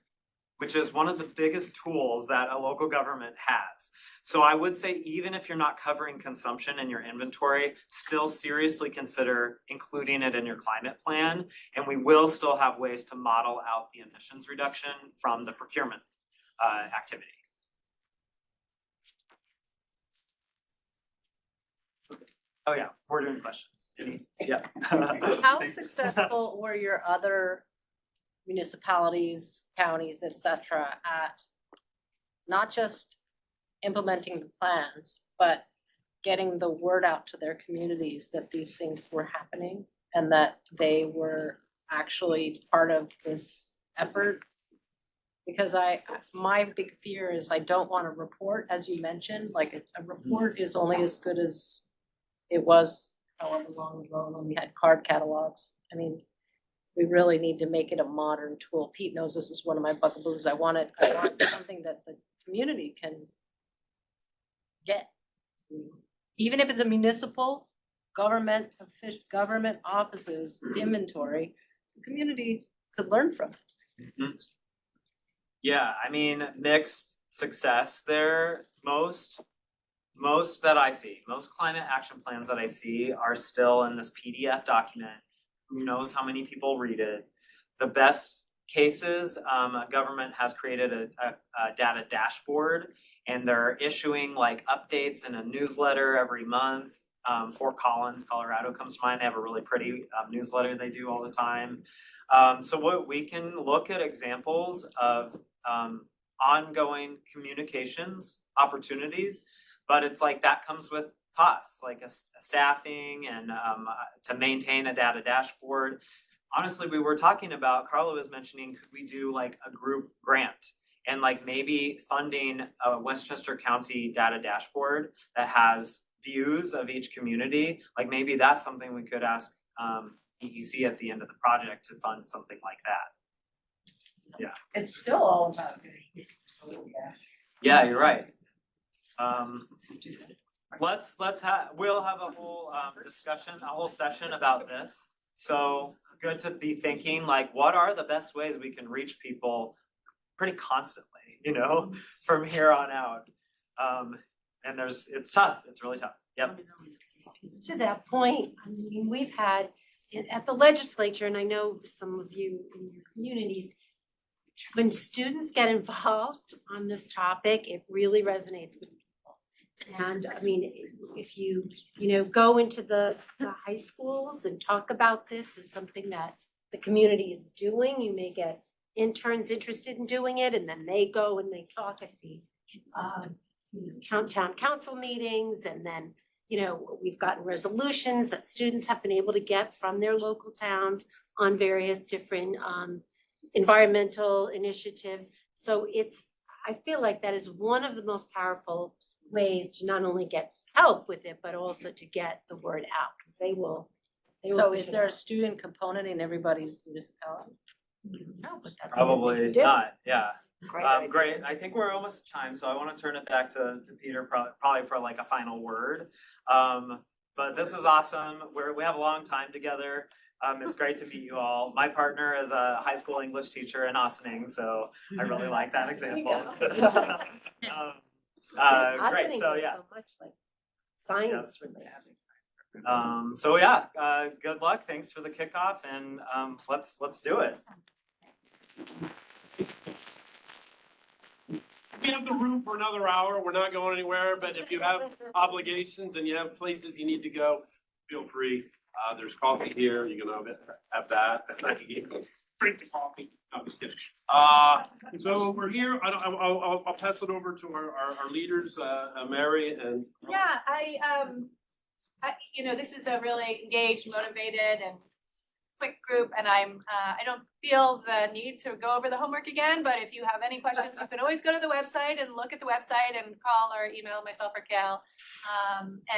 which is one of the biggest tools that a local government has. So I would say, even if you're not covering consumption in your inventory, still seriously consider including it in your climate plan. And we will still have ways to model out the emissions reduction from the procurement activity. Oh yeah, we're doing questions. Yeah. How successful were your other municipalities, counties, et cetera, at not just implementing the plans, but getting the word out to their communities that these things were happening and that they were actually part of this effort? Because my big fear is I don't want a report, as you mentioned, like a report is only as good as it was however long ago when we had card catalogs. I mean, we really need to make it a modern tool. Pete knows this is one of my bugaboos. I want something that the community can get. Even if it's a municipal government offices inventory, the community could learn from it. Yeah, I mean, mixed success there. Most that I see, most climate action plans that I see are still in this PDF document. Who knows how many people read it? The best cases, government has created a data dashboard, and they're issuing like updates in a newsletter every month. Fort Collins, Colorado comes to mind. They have a really pretty newsletter they do all the time. So what we can look at examples of ongoing communications opportunities, but it's like that comes with costs, like a staffing and to maintain a data dashboard. Honestly, we were talking about, Carla was mentioning, could we do like a group grant and like maybe funding a Westchester County data dashboard that has views of each community? Like maybe that's something we could ask EEC at the end of the project to fund something like that. Yeah. It's still all about. Yeah, you're right. We'll have a whole discussion, a whole session about this. So good to be thinking like, what are the best ways we can reach people pretty constantly, you know, from here on out. And it's tough, it's really tough, yep. To that point, I mean, we've had at the legislature, and I know some of you in your communities, when students get involved on this topic, it really resonates with people. And I mean, if you go into the high schools and talk about this as something that the community is doing, you may get interns interested in doing it, and then they go and they talk at the town council meetings, and then we've gotten resolutions that students have been able to get from their local towns on various different environmental initiatives. So I feel like that is one of the most powerful ways to not only get help with it, but also to get the word out, because they will. So is there a student component in everybody's municipality? No, but that's. Probably not, yeah. Great. Great, I think we're almost at time, so I wanna turn it back to Peter probably for like a final word. But this is awesome, we have a long time together. It's great to meet you all. My partner is a high school English teacher in Ossining, so I really like that example. Great, so yeah. So much like science related. So yeah, good luck, thanks for the kickoff, and let's do it. We have the room for another hour. We're not going anywhere, but if you have obligations and you have places you need to go, feel free. There's coffee here. You can have that. Drink the coffee. I'm just kidding. So we're here. I'll pass it over to our leaders, Mary and. Yeah, this is a really engaged, motivated, and quick group, and I don't feel the need to go over the homework again, but if you have any questions, you can always go to the website and look at the website and call or email myself or Gail.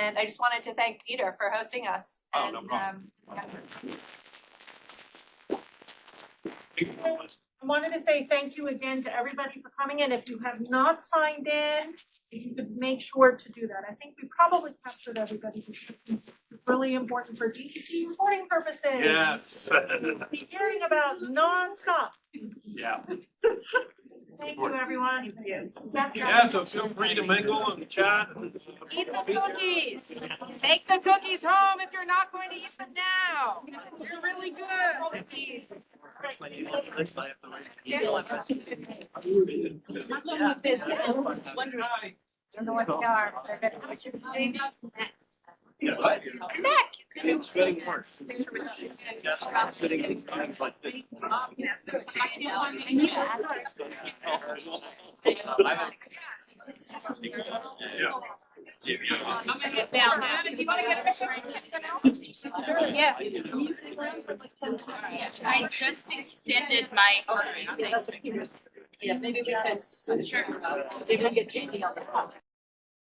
And I just wanted to thank Peter for hosting us. Oh, no problem. I wanted to say thank you again to everybody for coming in. If you have not signed in, if you could make sure to do that. I think we probably captured everybody. It's really important for DEC reporting purposes. Yes. Be hearing about nonstop. Yeah. Thank you, everyone. Yeah, so feel free to mingle and chat. Eat the cookies. Take the cookies home if you're not going to eat them now. You're really good. Don't know what they are. Come back. It's getting worse. Just sitting in times like this. Do you want to get a picture? Yeah. I just extended my. Yeah, maybe we can, maybe we get Jamie on the call.